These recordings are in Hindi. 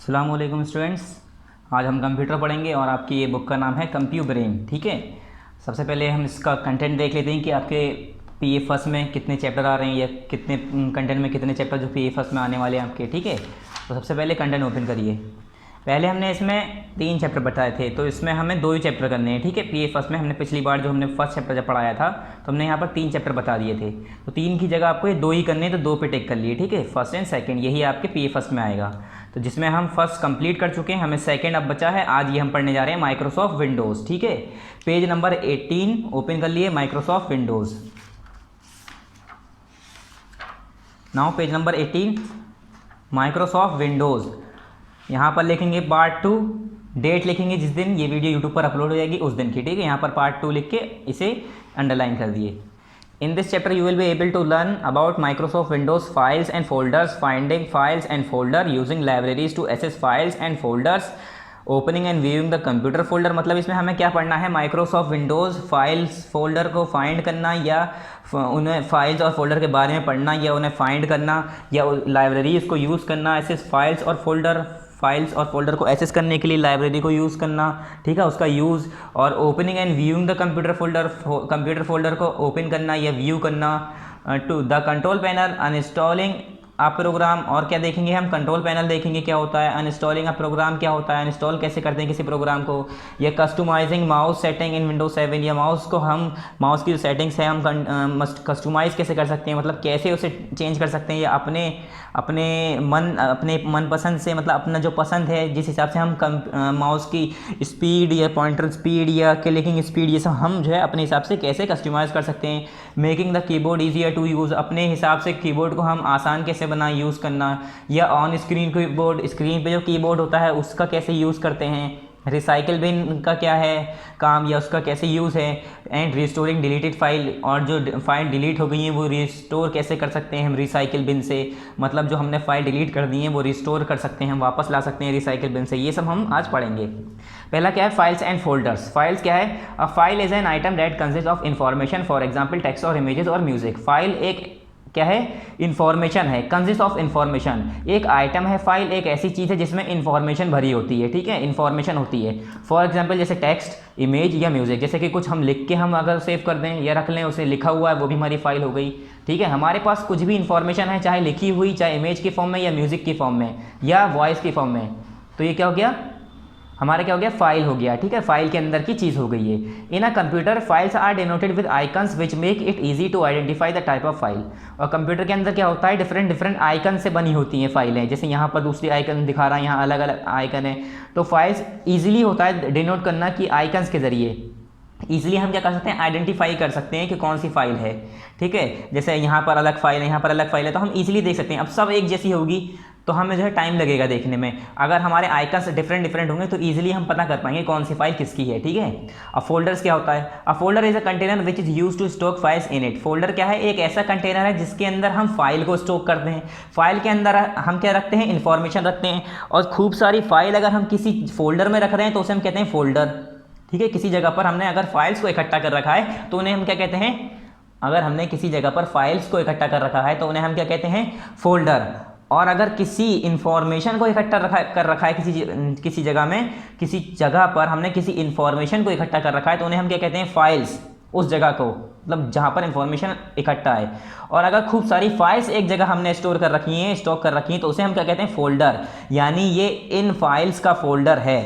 अस्सलाम वालेकुम स्टूडेंट्स। आज हम कंप्यूटर पढ़ेंगे और आपकी ये बुक का नाम है कंप्यू ब्रेन। ठीक है, सबसे पहले हम इसका कंटेंट देख लेते हैं कि आपके पीए फर्स्ट में कितने चैप्टर आ रहे हैं या कितने कंटेंट में कितने चैप्टर जो पीए फर्स्ट में आने वाले हैं आपके। ठीक है, तो सबसे पहले कंटेंट ओपन करिए। पहले हमने इसमें 3 चैप्टर बताए थे, तो इसमें हमें 2 ही चैप्टर करने हैं। ठीक है, पीए फर्स्ट में हमने पिछली बार जो हमने फर्स्ट चैप्टर जब पढ़ाया था तो हमने यहाँ पर 3 चैप्टर बता दिए थे, तो 3 की जगह आपको ये 2 ही करने हैं, तो 2 पे टिक कर लिए। ठीक है, फर्स्ट एंड सेकंड यही आपके पीए फर्स्ट में आएगा। तो जिसमें हम फर्स्ट कंप्लीट कर चुके हैं, हमें सेकंड अब बचा है। आज ये हम पढ़ने जा रहे हैं माइक्रोसॉफ्ट विंडोज़। ठीक है, पेज नंबर 18 ओपन कर लिए, Microsoft Windows. Now page number 18 Microsoft Windows. यहाँ पर लिखेंगे पार्ट 2, डेट लिखेंगे जिस दिन ये वीडियो यूट्यूब पर अपलोड हो जाएगी उस दिन की। ठीक है, यहाँ पर पार्ट 2 लिख के इसे अंडरलाइन कर दिए। In this chapter you will be able to learn about Microsoft Windows files and folders, finding files and folder, using libraries to access files and folders, opening and viewing the computer folder। मतलब इसमें हमें क्या पढ़ना है, माइक्रोसॉफ्ट विंडोज़ फाइल्स फोल्डर को फाइंड करना या उन्हें फाइल्स और फोल्डर के बारे में पढ़ना या उन्हें फाइंड करना या लाइब्रेरीज़ को यूज़ करना, एक्सेस फाइल्स और फोल्डर, फाइल्स और फोल्डर को एक्सेस करने के लिए लाइब्रेरी को यूज़ करना। ठीक है, उसका यूज़, और opening and viewing the computer folder को ओपन करना या व्यू करना। To the control panel, uninstalling a program, और क्या देखेंगे हम, कंट्रोल पैनल देखेंगे क्या होता है, अनइंस्टॉलिंग अ प्रोग्राम क्या होता है, अनइंस्टॉल कैसे करते हैं किसी प्रोग्राम को, या कस्टमाइजिंग माउस सेटिंग इन विंडोज 7, या माउस को हम, माउस की जो सेटिंग्स है हम कस्टमाइज़ कैसे कर सकते हैं, मतलब कैसे उसे चेंज कर सकते हैं या अपने मनपसंद से, मतलब अपना जो पसंद है जिस हिसाब से हम माउस की स्पीड या पॉइंटर स्पीड या क्लिकिंग स्पीड ये सब हम जो है अपने हिसाब से कैसे कस्टमाइज़ कर सकते हैं। Making the keyboard easier to use, अपने हिसाब से कीबोर्ड को हम आसान कैसे बनाएं यूज़ करना, या ऑन स्क्रीन कीबोर्ड, स्क्रीन पे जो कीबोर्ड होता है उसका कैसे यूज़ करते हैं। रिसाइकिल बिन का क्या है काम या उसका कैसे यूज़ है। एंड रिस्टोरिंग डिलीटेड फाइल, और जो फाइल डिलीट हो गई हैं वो रिस्टोर कैसे कर सकते हैं हम रिसाइकिल बिन से, मतलब जो हमने फाइल डिलीट कर दी हैं वो रिस्टोर कर सकते हैं, हम वापस ला सकते हैं रिसाइकिल बिन से। ये सब हम आज पढ़ेंगे। पहला क्या है, फाइल्स एंड फोल्डर्स। फाइल्स क्या है, a file is an item that consist of information, for example text और इमेजेस और म्यूजिक। फाइल एक क्या है, इन्फॉर्मेशन है, कंसिस्ट ऑफ इन्फॉर्मेशन, एक आइटम है। फाइल एक ऐसी चीज़ है जिसमें इन्फॉर्मेशन भरी होती है। ठीक है, इन्फॉर्मेशन होती है। फॉर एग्जांपल जैसे टेक्स्ट, इमेज या म्यूजिक, जैसे कि कुछ हम लिख के हम अगर सेव कर दें या रख लें, उसे लिखा हुआ है वो भी हमारी फाइल हो गई। ठीक है, हमारे पास कुछ भी इन्फॉर्मेशन है, चाहे लिखी हुई, चाहे इमेज की फॉर्म में या म्यूजिक की फॉर्म में या वॉइस की फॉर्म में, तो ये क्या हो गया, हमारा क्या हो गया, फाइल हो गया। ठीक है, फाइल के अंदर की चीज़ हो गई है। In a computer files are denoted with icons which make it easy to identify the type of file. और कंप्यूटर के अंदर क्या होता है, डिफरेंट आइकन से बनी होती हैं फाइलें। जैसे यहाँ पर दूसरी आइकन दिखा रहा है, यहाँ अलग अलग आइकन है, तो फाइल्स ईजिली होता है डिनोट करना कि आइकन्स के जरिए ईजिली हम क्या कर सकते हैं, आइडेंटिफाई कर सकते हैं कि कौन सी फाइल है। ठीक है, जैसे यहाँ पर अलग फाइल है, यहाँ पर अलग फाइल है, तो हम ईजिली देख सकते हैं। अब सब एक जैसी होगी तो हमें जो है टाइम लगेगा देखने में। अगर हमारे आइकन्स डिफरेंट होंगे तो ईजिली हम पता कर पाएंगे कौन सी फाइल किसकी है। ठीक है, अब फोल्डर्स क्या होता है, a folder is a container which is use to store files in it. Folder क्या है, एक ऐसा कंटेनर है जिसके अंदर हम फाइल को स्टोर करते हैं। फाइल के अंदर हम क्या रखते हैं, इन्फॉर्मेशन रखते हैं, और खूब सारी फाइल अगर हम किसी फोल्डर में रख रहे हैं तो उसे हम कहते हैं फोल्डर। ठीक है, किसी जगह पर हमने अगर फाइल्स को इकट्ठा कर रखा है तो उन्हें हम क्या कहते हैं, अगर हमने किसी जगह पर फाइल्स को इकट्ठा कर रखा है तो उन्हें हम क्या कहते हैं, फोल्डर। और अगर किसी इन्फॉर्मेशन को इकट्ठा कर रखा है किसी जगह में, किसी जगह पर हमने किसी इन्फॉर्मेशन को इकट्ठा कर रखा है तो उन्हें हम क्या कहते हैं, फाइल्स। उस जगह को, मतलब जहाँ पर इन्फॉर्मेशन इकट्ठा है। और अगर खूब सारी फाइल्स एक जगह हमने स्टोक कर रखी हैं तो उसे हम क्या कहते हैं, फोल्डर। यानी ये इन फाइल्स का फोल्डर है।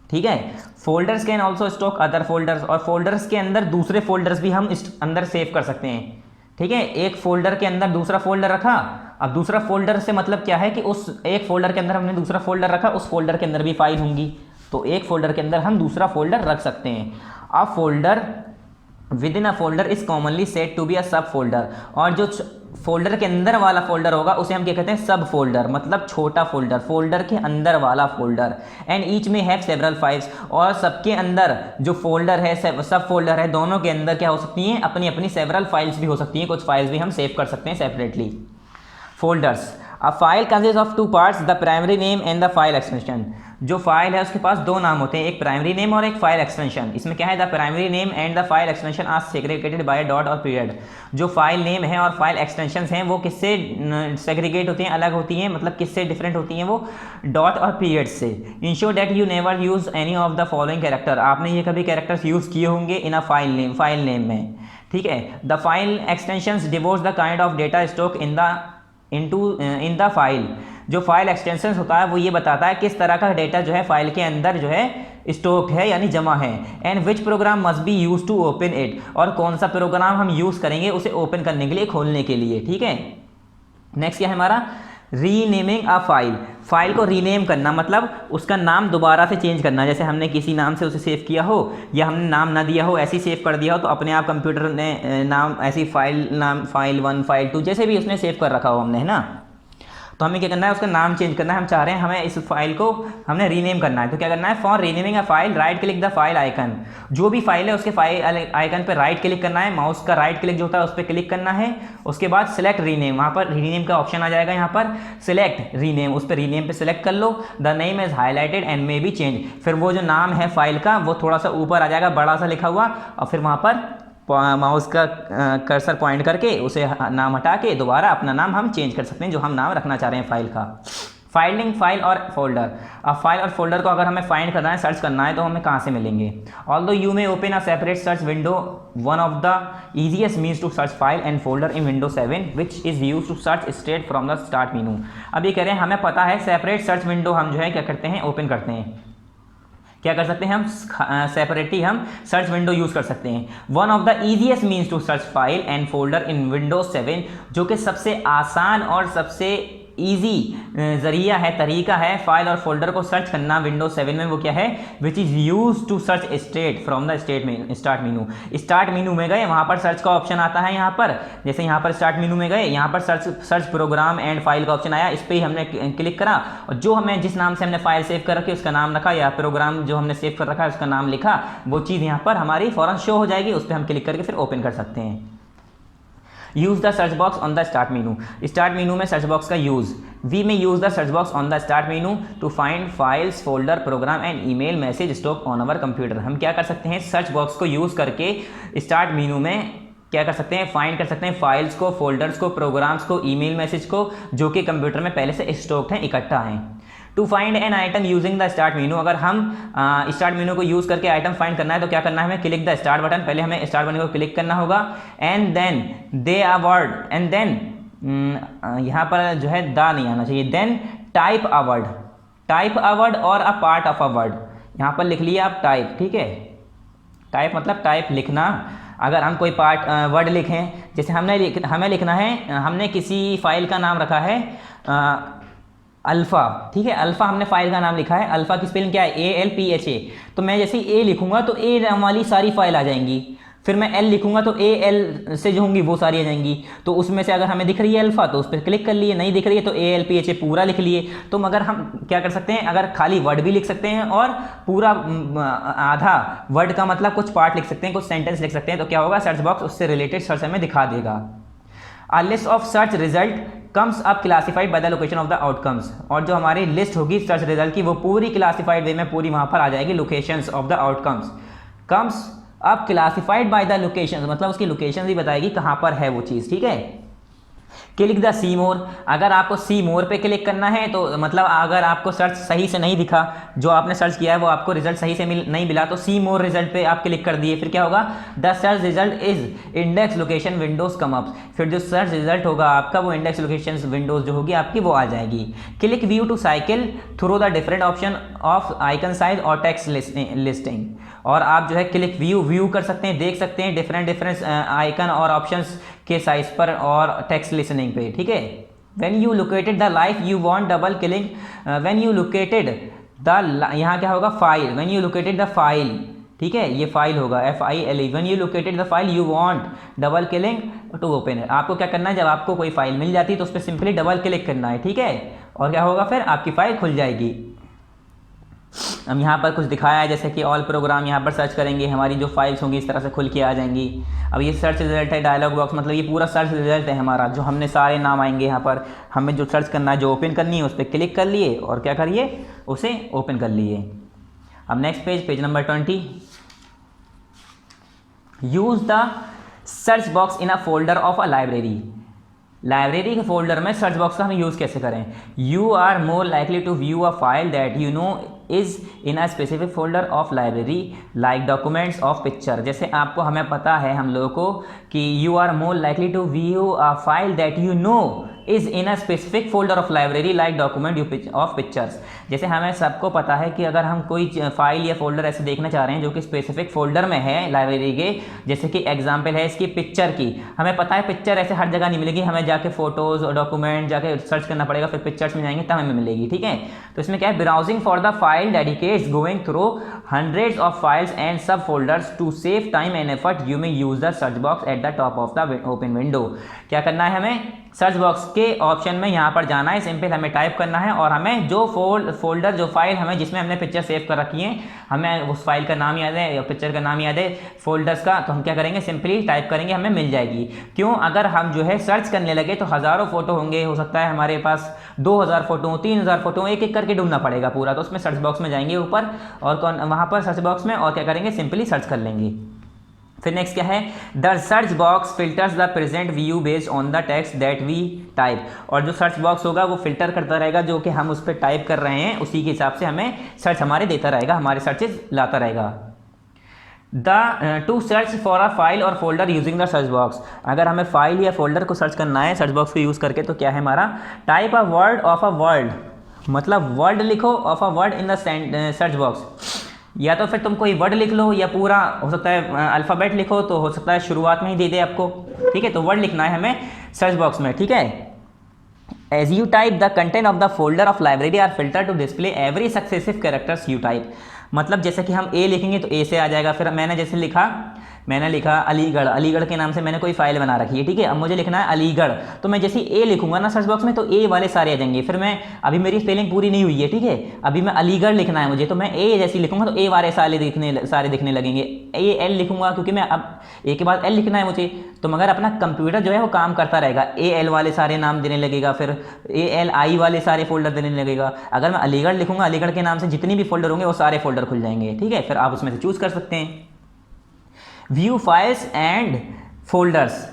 ठीक है, folders can also stock other folders, और फोल्डर्स के अंदर दूसरे फोल्डर्स भी हम अंदर सेव कर सकते हैं। ठीक है, एक फोल्डर के अंदर दूसरा फोल्डर रखा, अब दूसरा फोल्डर से मतलब क्या है कि उस एक फोल्डर के अंदर हमने दूसरा फोल्डर रखा, उस फोल्डर के अंदर भी फाइल होंगी, तो एक फोल्डर के अंदर हम दूसरा फोल्डर रख सकते हैं। अब folder within a folder is commonly set to be a subfolder, और जो फोल्डर के अंदर वाला फोल्डर होगा उसे हम क्या कहते हैं, सब फोल्डर, मतलब छोटा फोल्डर, फोल्डर के अंदर वाला फोल्डर। एंड ईच में हैव सेवरल फाइल्स, और सबके अंदर जो फोल्डर है, सब फोल्डर है, दोनों के अंदर क्या हो सकती हैं, अपनी अपनी सेवरल फाइल्स भी हो सकती हैं, कुछ फाइल्स भी हम सेव कर सकते हैं separately. Folders, a file consist of two parts, the primary name and the file extension. जो फाइल है उसके पास दो नाम होते हैं, एक प्राइमरी नेम और एक फाइल एक्सटेंशन। इसमें क्या है, the primary name and the file extension are segregated by dot और पीरियड। जो फाइल नेम है और फाइल एक्सटेंशन हैं वो किससे सेग्रीगेट होती हैं, अलग होती हैं, मतलब किससे डिफरेंट होती हैं, वो डॉट और पीरियड से। Ensure that you never use any of the following character. आपने ये कभी कैरेक्टर्स यूज किए होंगे इन अ फाइल नेम में, ठीक है। The file extensions divorce the kind of data stock in the file. जो फाइल एक्सटेंशन होता है वो ये बताता है किस तरह का डेटा जो है फाइल के अंदर जो है स्टॉक है यानी जमा है। And which program must be use to open it, और कौन सा प्रोग्राम हम यूज करेंगे उसे ओपन करने के लिए, खोलने के लिए, ठीक है। नेक्स्ट क्या है हमारा, रीनेमिंग अ फाइल। फाइल को रीनेम करना मतलब उसका नाम दोबारा से चेंज करना। जैसे हमने किसी नाम से उसे सेव किया हो या हमने नाम ना दिया हो, ऐसे ही सेव कर दिया हो, तो अपने आप कंप्यूटर ने नाम ऐसी फाइल नाम फाइल 1 फाइल 2 जैसे भी उसने सेव कर रखा हो हमने, है ना, तो हमें क्या करना है, उसका नाम चेंज करना है। हम चाह रहे हैं हमें इस फाइल को हमने रीनेम करना है, तो क्या करना है, for renaming a file write click the file icon. जो भी फाइल है उसके फाइल आइकन पर राइट क्लिक करना है, माउस का राइट क्लिक जो होता है उस पर क्लिक करना है। उसके बाद सिलेक्ट रीनेम, वहाँ पर रीनेम का ऑप्शन आ जाएगा, यहाँ पर सिलेक्ट रीनेम, उस पर रीनेम पे सिलेक्ट कर लो। The name is highlighted and may be change. फिर वो जो नाम है फाइल का वो थोड़ा सा ऊपर आ जाएगा, बड़ा सा लिखा हुआ, और फिर वहाँ पर माउस का कर्सर पॉइंट करके उसे नाम हटा के दोबारा अपना नाम हम चेंज कर सकते हैं जो हम नाम रखना चाह रहे हैं फाइल का। फाइंडिंग फाइल और फोल्डर। अब फाइल और फोल्डर को अगर हमें फाइंड करना है, सर्च करना है, तो हमें कहाँ से मिलेंगे। Although you may open a separate search window, one of the easiest means to search file and folder in window 7 which is use to search straight from the start menu. अब ये कह रहे हैं हमें पता है सेपरेट सर्च विंडो हम जो है क्या करते हैं, ओपन करते हैं, क्या कर सकते हैं हम, सेपरेटली हम सर्च विंडो यूज कर सकते हैं। One of the easiest means to search file and folder in Windows 7, जो कि सबसे आसान और सबसे ईजी जरिया है, तरीका है फाइल और फोल्डर को सर्च करना विंडोज 7 में, वो क्या है, which is use to search straight from the start menu. Start menu में गए, वहाँ पर सर्च का ऑप्शन आता है, यहाँ पर जैसे यहाँ पर स्टार्ट मेनू में गए, यहाँ पर सर्च प्रोग्राम एंड फाइल का ऑप्शन आया, इस पर ही हमने क्लिक करा, और जो हमें जिस नाम से हमने फाइल सेव कर रखी उसका नाम रखा, या प्रोग्राम जो हमने सेव कर रखा है उसका नाम लिखा, वो चीज़ यहाँ पर हमारी फौरन शो हो जाएगी, उस पर हम क्लिक करके फिर ओपन कर सकते हैं। Use the search box on the start menu. Start menu में सर्च बॉक्स का use, we may use the search box on the start menu to find files folder program and email message stock on our computer. हम क्या कर सकते हैं, सर्च बॉक्स को यूज करके स्टार्ट मेनू में क्या कर सकते हैं, फाइंड कर सकते हैं फाइल्स को, फोल्डर्स को, प्रोग्राम्स को, ईमेल मैसेज को, जो कि कंप्यूटर में पहले से स्टॉक्ड हैं, इकट्ठा हैं। To find an item using the start menu, अगर हम स्टार्ट मेनू को यूज करके आइटम फाइंड करना है तो क्या करना है, हमें क्लिक द स्टार्ट बटन, पहले हमें स्टार्ट बटन को क्लिक करना होगा, and then they a word, and then यहाँ पर जो है द नहीं आना चाहिए, then type a word, type a word और a part of a word, यहाँ पर लिख लिया आप टाइप, ठीक है। टाइप मतलब टाइप लिखना। अगर हम कोई पार्ट वर्ड लिखें, जैसे हमें लिखना है, हमने किसी फाइल का नाम रखा है अल्फ़ा, ठीक है, अल्फ़ा हमने फाइल का नाम लिखा है, अल्फ़ा की स्पेलिंग क्या है, ALPHA, तो मैं जैसे ए लिखूंगा तो ए वाली सारी फाइल आ जाएंगी, फिर मैं एल लिखूंगा तो AL से जो होंगी वो सारी आ जाएंगी। तो उसमें से अगर हमें दिख रही है अल्फ़ा तो उस पर क्लिक कर लिए, नहीं दिख रही है तो ALPHA पूरा लिख लिए। तो मगर हम क्या कर सकते हैं, अगर खाली वर्ड भी लिख सकते हैं और पूरा आधा वर्ड का मतलब कुछ पार्ट लिख सकते हैं, कुछ सेंटेंस लिख सकते हैं, तो क्या होगा, सर्च बॉक्स उससे रिलेटेड सर्च हमें दिखा देगा। A list of search result comes up classified by the location of the outcomes, और जो हमारी लिस्ट होगी सर्च रिजल्ट की वो पूरी क्लासिफाइड वे में पूरी वहाँ पर आ जाएगी, locations of the outcomes. Comes up classified by the locations मतलब उसकी लोकेशन ही बताएगी कहाँ पर है वो चीज़, ठीक है। क्लिक द सी मोर, अगर आपको सी मोर पे क्लिक करना है तो मतलब अगर आपको सर्च सही से नहीं दिखा, जो आपने सर्च किया है वो आपको रिजल्ट सही से नहीं मिला, तो सी मोर रिजल्ट पे आप क्लिक कर दिए, फिर क्या होगा, the search result is index location Windows come up, फिर जो सर्च रिजल्ट होगा आपका वो इंडेक्स लोकेशन विंडोज जो होगी आपकी वो आ जाएगी। Click view to cycle through the different option of icon size और टेक्स्ट लिस्टिंग, और आप जो है क्लिक व्यू कर सकते हैं, देख सकते हैं डिफरेंट आइकन और ऑप्शंस के साइज पर और टेक्स्ट लिसनिंग पे, ठीक है। When you located the life you want double click, when you located the, यहाँ क्या होगा, file, when you located the file, ठीक है, ये फाइल होगा FILE, when you located the file you want double click to open है। आपको क्या करना है, जब आपको कोई फाइल मिल जाती है तो उस पर सिंपली डबल क्लिक करना है, ठीक है, और क्या होगा, फिर आपकी फाइल खुल जाएगी। हम यहाँ पर कुछ दिखाया है, जैसे कि ऑल प्रोग्राम यहाँ पर सर्च करेंगे, हमारी जो फाइल्स होंगी इस तरह से खुल के आ जाएंगी। अब ये सर्च रिजल्ट है, डायलॉग बॉक्स, मतलब ये पूरा सर्च रिजल्ट है हमारा, जो हमने सारे नाम आएंगे यहाँ पर, हमें जो सर्च करना है, जो ओपन करनी है उस पर क्लिक कर लिए और क्या करिए, उसे ओपन कर लिए। अब next page, page number 20, use the search box in a folder of a library. Library के फोल्डर में सर्च बॉक्स का हम यूज़ कैसे करें। You are more likely to view a file that you know is in a specific folder of library like documents of picture. जैसे आपको, हमें पता है हम लोगों को कि you are more likely to view a file that you know is in a specific folder of library like document of pictures. जैसे हमें सबको पता है कि अगर हम कोई फाइल या फोल्डर ऐसे देखना चाह रहे हैं जो कि स्पेसिफिक फोल्डर में है लाइब्रेरी के, जैसे कि एग्जांपल है इसकी पिक्चर की, हमें पता है पिक्चर ऐसे हर जगह नहीं मिलेगी, हमें जाके फोटोज़ और डॉक्यूमेंट जाके सर्च करना पड़ेगा, फिर पिक्चर्स में जाएंगे तब हमें मिलेगी, ठीक है। तो इसमें क्या है, browsing for the file dedicates going through hundreds of files and sub folders to save time and effort you may use the search box at the top of the open window. क्या करना है, हमें सर्च बॉक्स के ऑप्शन में यहाँ पर जाना है, सिंपल हमें टाइप करना है और हमें जो फोल्डर, जो फाइल हमें जिसमें हमने पिक्चर सेव कर रखी है, हमें उस फाइल का नाम याद है या पिक्चर का नाम याद है, फोल्डर्स का, तो हम क्या करेंगे, सिंपली टाइप करेंगे, हमें मिल जाएगी। क्यों, अगर हम जो है सर्च करने लगे तो हज़ारों फोटो होंगे, हो सकता है हमारे पास 2000 फोटो, 3000 फोटो, एक एक करके ढूंढना पड़ेगा पूरा। तो उसमें सर्च बॉक्स में जाएंगे ऊपर और वहाँ पर सर्च बॉक्स में और क्या करेंगे, सिंपली सर्च कर लेंगे। फिर नेक्स्ट क्या है, the search box filters the present view based on the text that we type. और जो सर्च बॉक्स होगा वो फिल्टर करता रहेगा जो कि हम उस पर टाइप कर रहे हैं, उसी के हिसाब से हमें सर्च हमारे देता रहेगा, हमारे सर्चेज लाता रहेगा। To search for a file और folder using the search box. अगर हमें फाइल या फोल्डर को सर्च करना है सर्च बॉक्स को यूज़ करके, तो क्या है हमारा, type a word of a word, मतलब वर्ड लिखो of a word in the search box. या तो फिर तुम कोई वर्ड लिख लो या पूरा, हो सकता है अल्फ़ाबेट लिखो, तो हो सकता है शुरुआत में ही दे दे आपको, ठीक है। तो वर्ड लिखना है हमें सर्च बॉक्स में, ठीक है। As you type the content of the folder of library are filter to display every successive characters you type. मतलब जैसे कि हम ए लिखेंगे तो ए से आ जाएगा, फिर मैंने जैसे लिखा, मैंने लिखा अलीगढ़, अलीगढ़ के नाम से मैंने कोई फाइल बना रखी है, ठीक है। अब मुझे लिखना है अलीगढ़, तो मैं जैसे ए लिखूंगा ना सर्च बॉक्स में, तो ए वाले सारे आ जाएंगे। फिर मैं, अभी मेरी स्पेलिंग पूरी नहीं हुई है, ठीक है, अभी मैं अलीगढ़ लिखना है मुझे, तो मैं ए जैसे लिखूंगा तो ए वाले सारे दिखने लगेंगे। ए एल लिखूंगा क्योंकि मैं अब ए के बाद एल लिखना है मुझे, तो मगर अपना कंप्यूटर जो है वो काम करता रहेगा, ए एल वाले सारे नाम देने लगेगा, फिर ए एल आई वाले सारे फोल्डर देने लगेगा। अगर मैं अलीगढ़ लिखूंगा, अलीगढ़ के नाम से जितनी भी फोल्डर होंगे वो सारे फोल्डर खुल जाएंगे, ठीक है। फिर आप उसमें से चूज कर सकते हैं। View files and folders.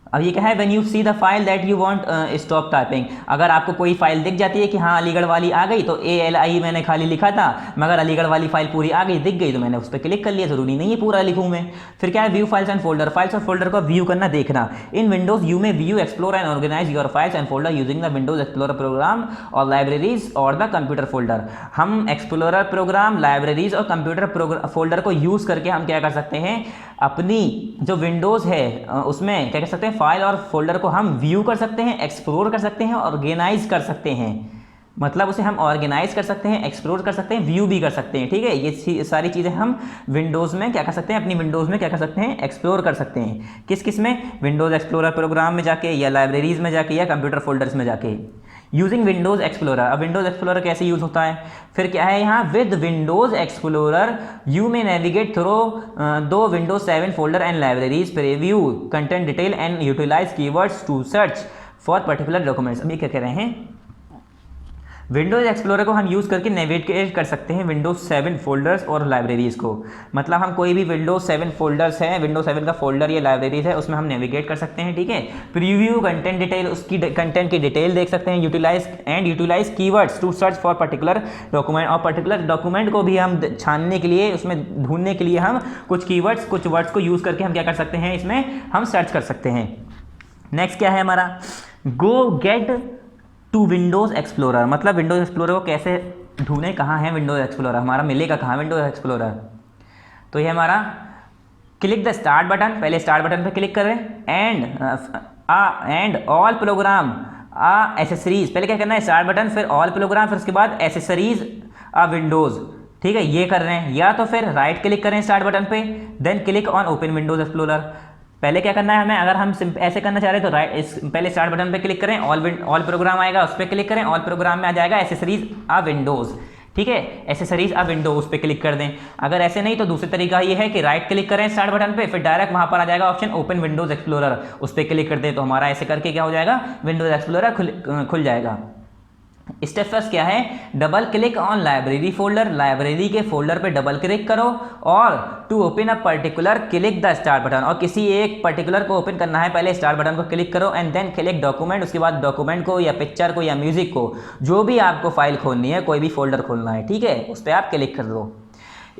अब ये क्या है, when you see the file that you want stop typing. अगर आपको कोई फाइल दिख जाती है कि हाँ अलीगढ़ वाली आ गई, तो ALI मैंने खाली लिखा था, मगर अलीगढ़ वाली फाइल पूरी आ गई, दिख गई, तो मैंने उस पर क्लिक कर लिया, जरूरी नहीं है पूरा लिखूँ मैं। फिर क्या है, view files and folder. Files और फोल्डर को व्यू करना, देखना। इन विंडोज यू में view, explore and organise your files and folder using the Windows Explorer program और लाइब्रेरीज और द कंप्यूटर फोल्डर। हम एक्सप्लोरर प्रोग्राम, लाइब्रेरीज और कंप्यूटर फोल्डर को यूज करके हम क्या कर सकते हैं, अपनी जो विंडोज़ है उसमें क्या कर सकते हैं, फाइल और फोल्डर को हम व्यू कर सकते हैं, एक्सप्लोर कर सकते हैं, ऑर्गेनाइज कर सकते हैं। मतलब उसे हम ऑर्गेनाइज कर सकते हैं, एक्सप्लोर कर सकते हैं, व्यू भी कर सकते हैं, ठीक है। ये सारी चीज़ें हम विंडोज़ में क्या कर सकते हैं, अपनी विंडोज़ में क्या कर सकते हैं, एक्सप्लोर कर सकते हैं। किस किस में, विंडोज़ एक्सप्लोरर प्रोग्राम में जाके, या लाइब्रेरीज में जाके, या कंप्यूटर फोल्डर्स में जाके। Using Windows Explorer. अब विंडोज़ एक्सप्लोरर कैसे यूज़ होता है, फिर क्या है यहाँ, विद विंडोज़ एक्सप्लोरर यू में नेविगेट थ्रू दो Windows 7 folder and libraries, preview content detail and utilise keywords to search for particular documents. अभी क्या कह रहे हैं, विंडोज़ एक्सप्लोरर को हम यूज़ करके नेविगेट कर सकते हैं विंडोज़ 7 फोल्डर्स और लाइब्रेरीज़ को। मतलब हम कोई भी विंडोज़ 7 फोल्डर्स है, विंडोज़ 7 का फोल्डर या लाइब्रेरीज है, उसमें हम नेविगेट कर सकते हैं, ठीक है। प्रीव्यू कंटेंट डिटेल, उसकी कंटेंट की डिटेल देख सकते हैं। Utilise keywords to search for particular document. और पर्टिकुलर डॉक्यूमेंट को भी हम छानने के लिए, उसमें ढूंढने के लिए हम कुछ कीवर्ड्स, कुछ वर्ड्स को यूज़ करके हम क्या कर सकते हैं, इसमें हम सर्च कर सकते हैं। नेक्स्ट क्या है हमारा, go get to Windows Explorer. मतलब विंडोज़ एक्सप्लोरर को कैसे ढूंढें, कहाँ है विंडोज़ एक्सप्लोरर, हमारा मिलेगा कहाँ विंडोज़ एक्सप्लोरर। तो ये हमारा, क्लिक द स्टार्ट बटन, पहले स्टार्ट बटन पे क्लिक करें, एंड ऑल प्रोग्राम एसेसरीज। पहले क्या करना है, स्टार्ट बटन, फिर ऑल प्रोग्राम, फिर उसके बाद एसेसरीज विंडोज़, ठीक है, ये कर रहे हैं। या तो फिर राइट क्लिक करें स्टार्ट बटन पे, then click on open Windows Explorer. पहले क्या करना है हमें, अगर हम ऐसे करना चाह रहे हैं तो पहले स्टार्ट बटन पे क्लिक करें, ऑल प्रोग्राम आएगा, उस पर क्लिक करें, ऑल प्रोग्राम में आ जाएगा एसेसरीज विंडोज़, ठीक है। एसेसरीज अब विंडो उस पर क्लिक कर दें। अगर ऐसे नहीं तो दूसरी तरीका ये है कि राइट क्लिक करें स्टार्ट बटन पे, फिर डायरेक्ट वहां पर आ जाएगा ऑप्शन ओपन विंडोज एक्सप्लोरर, उस पर क्लिक कर दें तो हमारा ऐसे करके क्या हो जाएगा, विंडोज एक्सप्लोरर खुल जाएगा। स्टेप फर्स्ट क्या है, double click on library folder, library के फोल्डर पे डबल क्लिक करो और to open a particular click the start button, और किसी एक पर्टिकुलर को ओपन करना है पहले स्टार्ट बटन को क्लिक करो एंड देन क्लिक डॉक्यूमेंट, उसके बाद डॉक्यूमेंट को या पिक्चर को या म्यूजिक को, जो भी आपको फाइल खोलनी है, कोई भी फोल्डर खोलना है, ठीक है, उस पर आप क्लिक कर दो।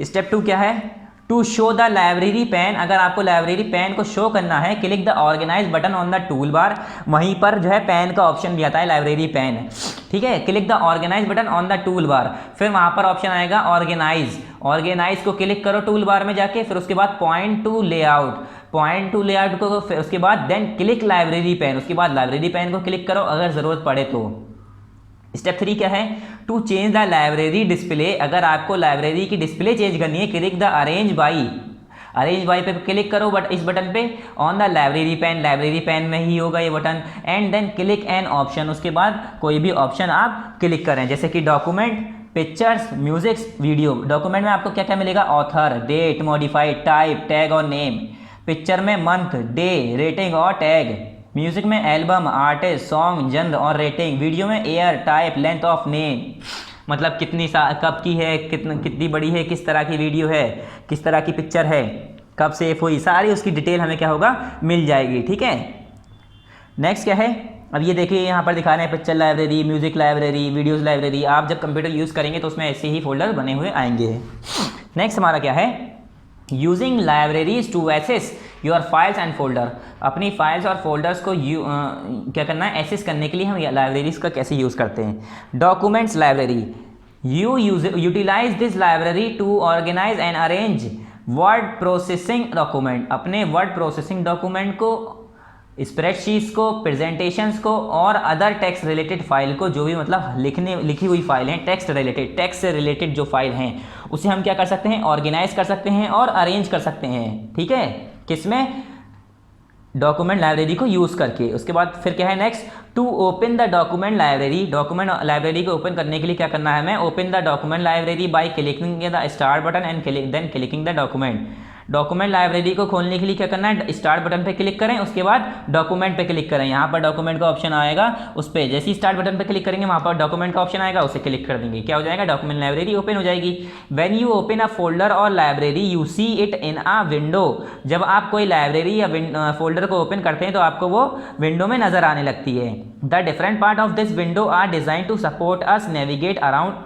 स्टेप 2 क्या है, to show the library pane, अगर आपको लाइब्रेरी पैन को शो करना है click the organise button on the toolbar, वहीं पर जो है पैन का ऑप्शन भी आता है लाइब्रेरी पैन, ठीक है। Click the organise button on the toolbar, फिर वहां पर ऑप्शन आएगा ऑर्गेनाइज, ऑर्गेनाइज को क्लिक करो टूल बार में जाके, फिर उसके बाद point to layout, point to layout को, फिर उसके बाद देन क्लिक लाइब्रेरी पैन, उसके बाद लाइब्रेरी पैन को क्लिक करो अगर जरूरत पड़े तो। स्टेप 3 क्या है, to change the library display, अगर आपको लाइब्रेरी की डिस्प्ले चेंज करनी है क्लिक द अरेंज बाई पे क्लिक करो बट इस बटन पे ऑन द लाइब्रेरी पैन में ही होगा ये button, and then click an option, उसके बाद कोई भी ऑप्शन आप क्लिक करें जैसे कि document, pictures, musics, video. Document में आपको क्या क्या मिलेगा, author, date, modified, type, tag और नेम, पिक्चर में मंथ, डे, रेटिंग और टैग, म्यूजिक में एल्बम, आर्टिस्ट, सॉन्ग, जनर और रेटिंग, वीडियो में year, type, length of name, मतलब कब की है, कितनी बड़ी है, किस तरह की वीडियो है, किस तरह की पिक्चर है, कब सेव हुई, सारी उसकी डिटेल हमें क्या होगा, मिल जाएगी, ठीक है। नेक्स्ट क्या है, अब ये देखिए यहाँ पर दिखा रहे हैं picture library, music library, videos library, आप जब कंप्यूटर यूज़ करेंगे तो उसमें ऐसे ही फोल्डर बने हुए आएंगे। नेक्स्ट हमारा क्या है, using libraries to access your files and folder, अपनी फाइल्स और फोल्डर्स को क्या करना है, एक्सेस करने के लिए हम लाइब्रेरीज का कैसे यूज़ करते हैं। Documents library, utilise this library to organise and arrange word processing document, अपने वर्ड प्रोसेसिंग डॉक्यूमेंट को, स्प्रेडशीट्स को, प्रेजेंटेशंस को और अदर टेक्स्ट रिलेटेड फाइल को, जो भी मतलब लिखी हुई फाइल हैं, टेक्स्ट से रिलेटेड जो फाइल हैं उसे हम क्या कर सकते हैं, ऑर्गेनाइज कर सकते हैं और अरेंज कर सकते हैं, ठीक है, किसमें, डॉक्यूमेंट लाइब्रेरी को यूज़ करके। उसके बाद फिर क्या है next, to open the document library, document library को ओपन करने के लिए क्या करना है हमें, open the document library by clicking the start button and then clicking the document, document library को खोलने के लिए क्या करना है, स्टार्ट बटन पे क्लिक करें, उसके बाद डॉक्यूमेंट पे क्लिक करें, यहाँ पर डॉक्यूमेंट का ऑप्शन आएगा, उस पर जैसे ही स्टार्ट बटन पे क्लिक करेंगे वहाँ पर डॉक्यूमेंट का ऑप्शन आएगा, उसे क्लिक कर देंगे, क्या हो जाएगा, डॉक्यूमेंट लाइब्रेरी ओपन हो जाएगी। When you open a folder और library you see it in a window, जब आप कोई लाइब्रेरी या फोल्डर को ओपन करते हैं तो आपको वो विंडो में नजर आने लगती है। The different part of this window are design to support us navigate around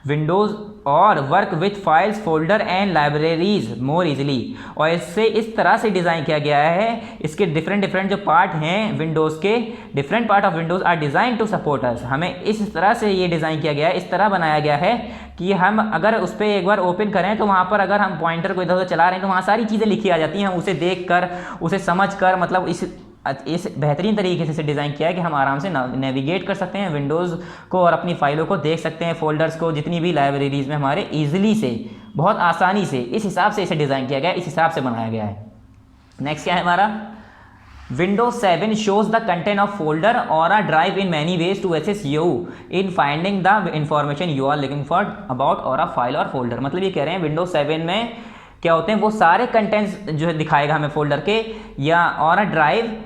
windows और work with files, folder and libraries more easily, और इससे इस तरह से डिज़ाइन किया गया है, इसके डिफरेंट जो पार्ट हैं विंडोज़ के, different part of Windows are design to support us, हमें इस तरह से ये डिज़ाइन किया गया है, इस तरह बनाया गया है कि हम अगर उस पर एक बार ओपन करें तो वहाँ पर अगर हम पॉइंटर को इधर उधर चला रहे हैं तो वहाँ सारी चीज़ें लिखी आ जाती हैं, हम उसे देख कर, उसे समझ कर, मतलब इस बेहतरीन तरीके से डिज़ाइन किया है कि हम आराम से नेविगेट कर सकते हैं विंडोज़ को और अपनी फाइलों को देख सकते हैं, फोल्डर्स को, जितनी भी लाइब्रेरीज में हमारे ईजिली से, बहुत आसानी से, इस हिसाब से इसे डिज़ाइन किया गया है, इस हिसाब से बनाया गया है। नेक्स्ट क्या है हमारा, Windows 7 shows the content of folder or a drive in many ways to assist you in finding the information you are looking for about or a file or folder, मतलब ये कह रहे हैं Windows 7 में क्या होते हैं, वो सारे कंटेंट्स जो दिखाएगा हमें फोल्डर के या और ड्राइव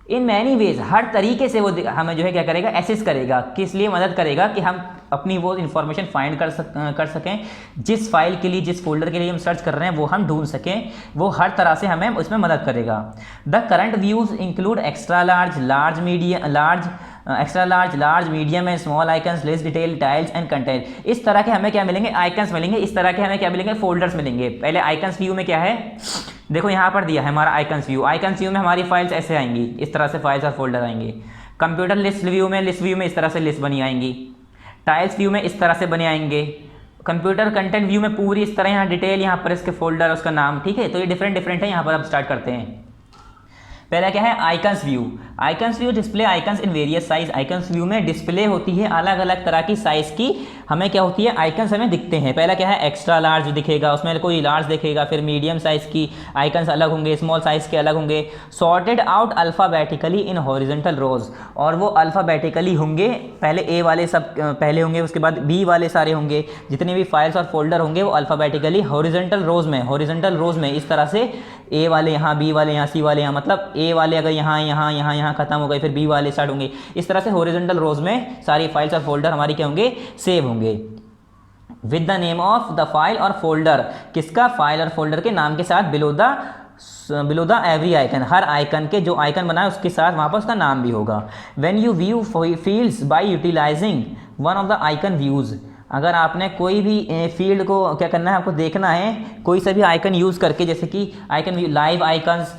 इन मैनी वेज, हर तरीके से वो हमें जो है क्या करेगा, एसेस करेगा, किस लिए मदद करेगा कि हम अपनी वो इन्फॉर्मेशन फाइंड कर सकें, जिस फाइल के लिए, जिस फोल्डर के लिए हम सर्च कर रहे हैं वो हम ढूंढ सकें, वो हर तरह से हमें उसमें मदद करेगा। The current views include extra large, large, medium and small icons, less detail, tiles and content, इस तरह के हमें क्या मिलेंगे, आइकन्स मिलेंगे, इस तरह के हमें क्या मिलेंगे, फोल्डर्स मिलेंगे। पहले आइकन्स व्यू में क्या है, देखो यहाँ पर दिया है हमारा आइकन्स व्यू में हमारी फाइल्स ऐसे आएंगी, इस तरह से फाइल्स और फोल्डर आएंगे। कंप्यूटर लिस्ट व्यू में इस तरह से लिस्ट बनी आएंगी। टाइल्स व्यू में इस तरह से बने आएंगे। कंप्यूटर कंटेंट व्यू में पूरी इस तरह यहाँ डिटेल, यहाँ पर इसके फोल्डर, उसका नाम, ठीक है। तो ये डिफरेंट है। यहाँ पर अब स्टार्ट करते हैं। पहला क्या है, icons view display icons in various size. Icons view में डिस्प्ले होती है अलग अलग तरह की साइज की हमें क्या होती है, आइकन्स हमें दिखते हैं। पहला क्या है, एक्स्ट्रा लार्ज दिखेगा, उसमें कोई लार्ज दिखेगा, फिर मीडियम साइज़ की आइकन्स अलग होंगे, स्मॉल साइज़ के अलग होंगे। Sorted out alphabetically in horizontal rows, और वो अल्फ़ाबेटिकली होंगे, पहले ए वाले सब पहले होंगे, उसके बाद बी वाले सारे होंगे, जितने भी फाइल्स और फोल्डर होंगे वो अल्फ़ाबेटिकली हॉरिजॉन्टल रोज में इस तरह से, ए वाले यहाँ, बी वाले यहाँ, सी वाले यहाँ, मतलब ए वाले अगर यहाँ यहाँ यहाँ यहाँ खत्म हो गए, फिर बी वाले स्टार्ट होंगे, इस तरह से हॉरिजॉन्टल रोज में सारी फाइल्स और फोल्डर हमारी क्या होंगे, सेव होंगे। With the name of the file और फोल्डर, किसका, फाइल और फोल्डर के नाम के साथ, below the every icon, her icon के जो आइकन बनाए उसके साथ वहाँ पर उसका नाम भी होगा। When you view fields by utilising one of the icon views, अगर आपने कोई भी फील्ड को क्या करना है, आपको देखना है कोई सा भी आइकन यूज़ करके, जैसे कि icon live icons,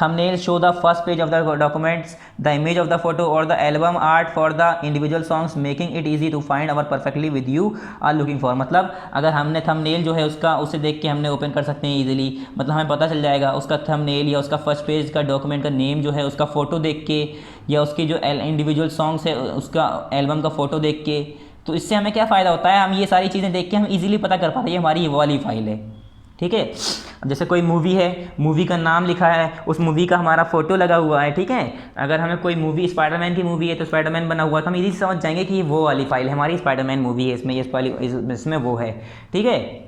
thumbnails show the first page of the documents, the image of the photo और the album art for the individual songs, making it easy to find our perfectly with you are looking for. मतलब अगर हमने थंबनेल जो है उसका, उसे देख के हमने ओपन कर सकते हैं ईजिली, मतलब हमें पता चल जाएगा उसका थंबनेल या उसका फर्स्ट पेज का डॉक्यूमेंट का नेम जो है उसका फ़ोटो देख के, या उसकी जो इंडिविजुअल सॉन्ग्स है उसका एल्बम का फ़ोटो देख के। तो इससे हमें क्या फ़ायदा होता है, हम ये सारी चीज़ें देख के हम इजीली पता कर पाते हैं हमारी ये वाली फाइल है, ठीक है। जैसे कोई मूवी है, मूवी का नाम लिखा है, उस मूवी का हमारा फोटो लगा हुआ है, ठीक है। अगर हमें कोई मूवी, स्पाइडरमैन की मूवी है तो स्पाइडरमैन बना हुआ, तो हम इजीली समझ जाएंगे कि ये वो वाली फाइल है, हमारी स्पाइडरमैन मूवी है, इसमें ये वाली, इसमें वो है, ठीक है।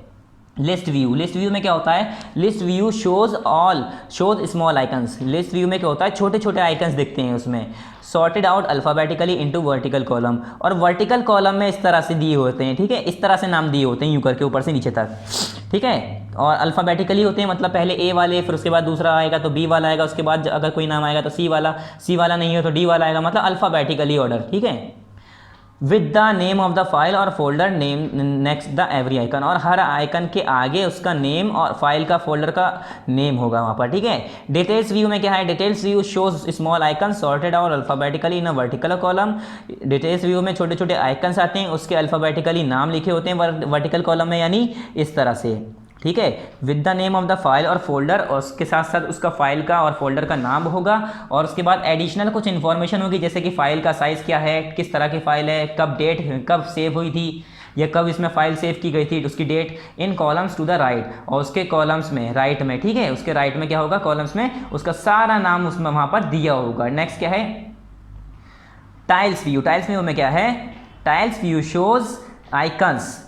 लिस्ट व्यू में क्या होता है, list view shows small icons, list view में क्या होता है, छोटे छोटे आइकन्स दिखते हैं उसमें। Sorted out alphabetically into vertical column, और वर्टिकल कॉलम में इस तरह से दिए होते हैं, ठीक है, इस तरह से नाम दिए होते हैं यूँ करके ऊपर से नीचे तक, ठीक है। और अल्फ़ाबेटिकली होते हैं, मतलब पहले ए वाले, फिर उसके बाद दूसरा आएगा तो बी वाला आएगा, उसके बाद अगर कोई नाम आएगा तो सी वाला नहीं हो तो डी वाला आएगा, मतलब अल्फ़ाबेटिकली ऑर्डर, ठीक है। With the name of the file और folder name next the every icon, और हर आइकन के आगे उसका नेम और फाइल का फोल्डर का नेम होगा वहाँ पर, ठीक है। डिटेल्स व्यू में क्या है, details view shows small icon sorted out alphabetically in a vertical column. Details view में छोटे छोटे आइकन्स आते हैं, उसके अल्फ़ाबेटिकली नाम लिखे होते हैं वर्टिकल कॉलम में, यानी इस तरह से, ठीक है। With the name of the file और फोल्डर, और उसके साथ साथ उसका फाइल का और फोल्डर का नाम होगा, और उसके बाद एडिशनल कुछ इन्फॉर्मेशन होगी, जैसे कि फ़ाइल का साइज़ क्या है, किस तरह की फ़ाइल है, कब सेव हुई थी, या कब इसमें फ़ाइल सेव की गई थी, उसकी date, in columns to the right, और उसके कॉलम्स में राइट में, ठीक है, उसके राइट में क्या होगा, कॉलम्स में उसका सारा नाम उसमें वहाँ पर दिया होगा। नेक्स्ट क्या है, टाइल्स व्यू में क्या है, tiles view shows icons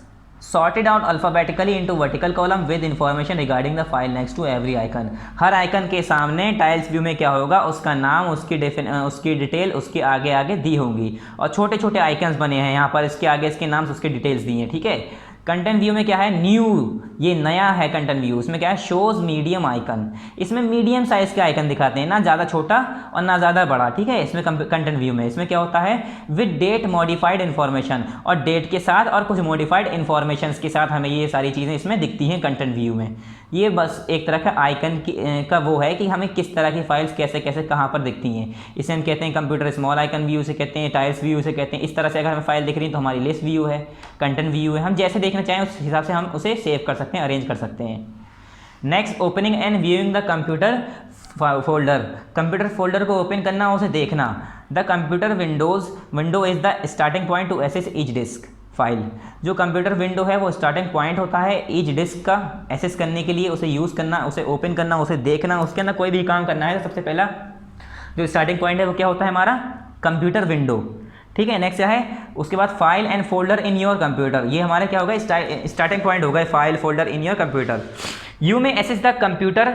sorted out alphabetically into vertical column with information regarding the file next to every icon। Her icon के सामने टाइल्स व्यू में क्या होगा, उसका नाम, उसकी डिटेल उसके आगे आगे दी होंगी, और छोटे छोटे आइकन्स बने हैं यहाँ पर, इसके आगे इसके नाम, उसके डिटेल्स दी हैं, ठीक है। कंटेंट व्यू में क्या है, न्यू, ये नया है कंटेंट व्यू, इसमें क्या है, शोज मीडियम आइकन, इसमें मीडियम साइज़ के आइकन दिखाते हैं, ना ज़्यादा छोटा और ना ज़्यादा बड़ा, ठीक है। इसमें कंटेंट व्यू में इसमें क्या होता है, विद डेट मॉडिफाइड इन्फॉर्मेशन, और डेट के साथ और कुछ मॉडिफाइड इन्फॉर्मेशन के साथ हमें ये सारी चीज़ें इसमें दिखती हैं कंटेंट व्यू में। ये बस एक तरह का आइकन का वो है कि हमें किस तरह की फाइल्स कैसे कैसे कहाँ पर दिखती हैं, इसे हम कहते हैं कंप्यूटर स्मॉल आइकन व्यू से कहते हैं, टाइल्स व्यू से कहते हैं। इस तरह से अगर हमें फाइल दिख रही है तो हमारी लिस्ट व्यू है, कंटेंट व्यू है, हम जैसे देखना चाहें उस हिसाब से हम उसे सेव कर सकते हैं, अरेंज कर सकते हैं। Next, opening and viewing the computer folder, computer folder को ओपन करना, उसे देखना। The computer window is the starting point to access each disk file, जो कंप्यूटर विंडो है वो स्टार्टिंग पॉइंट होता है ईच डिस्क का एक्सेस करने के लिए, उसे यूज़ करना, उसे ओपन करना, उसे देखना, उसके अंदर कोई भी काम करना है तो सबसे पहला जो स्टार्टिंग पॉइंट है वो क्या होता है, हमारा कंप्यूटर विंडो, ठीक है। नेक्स्ट क्या है, उसके बाद file and folder in your computer, ये हमारे क्या होगा, स्टार्टिंग पॉइंट होगा, file folder in your computer. You may access the computer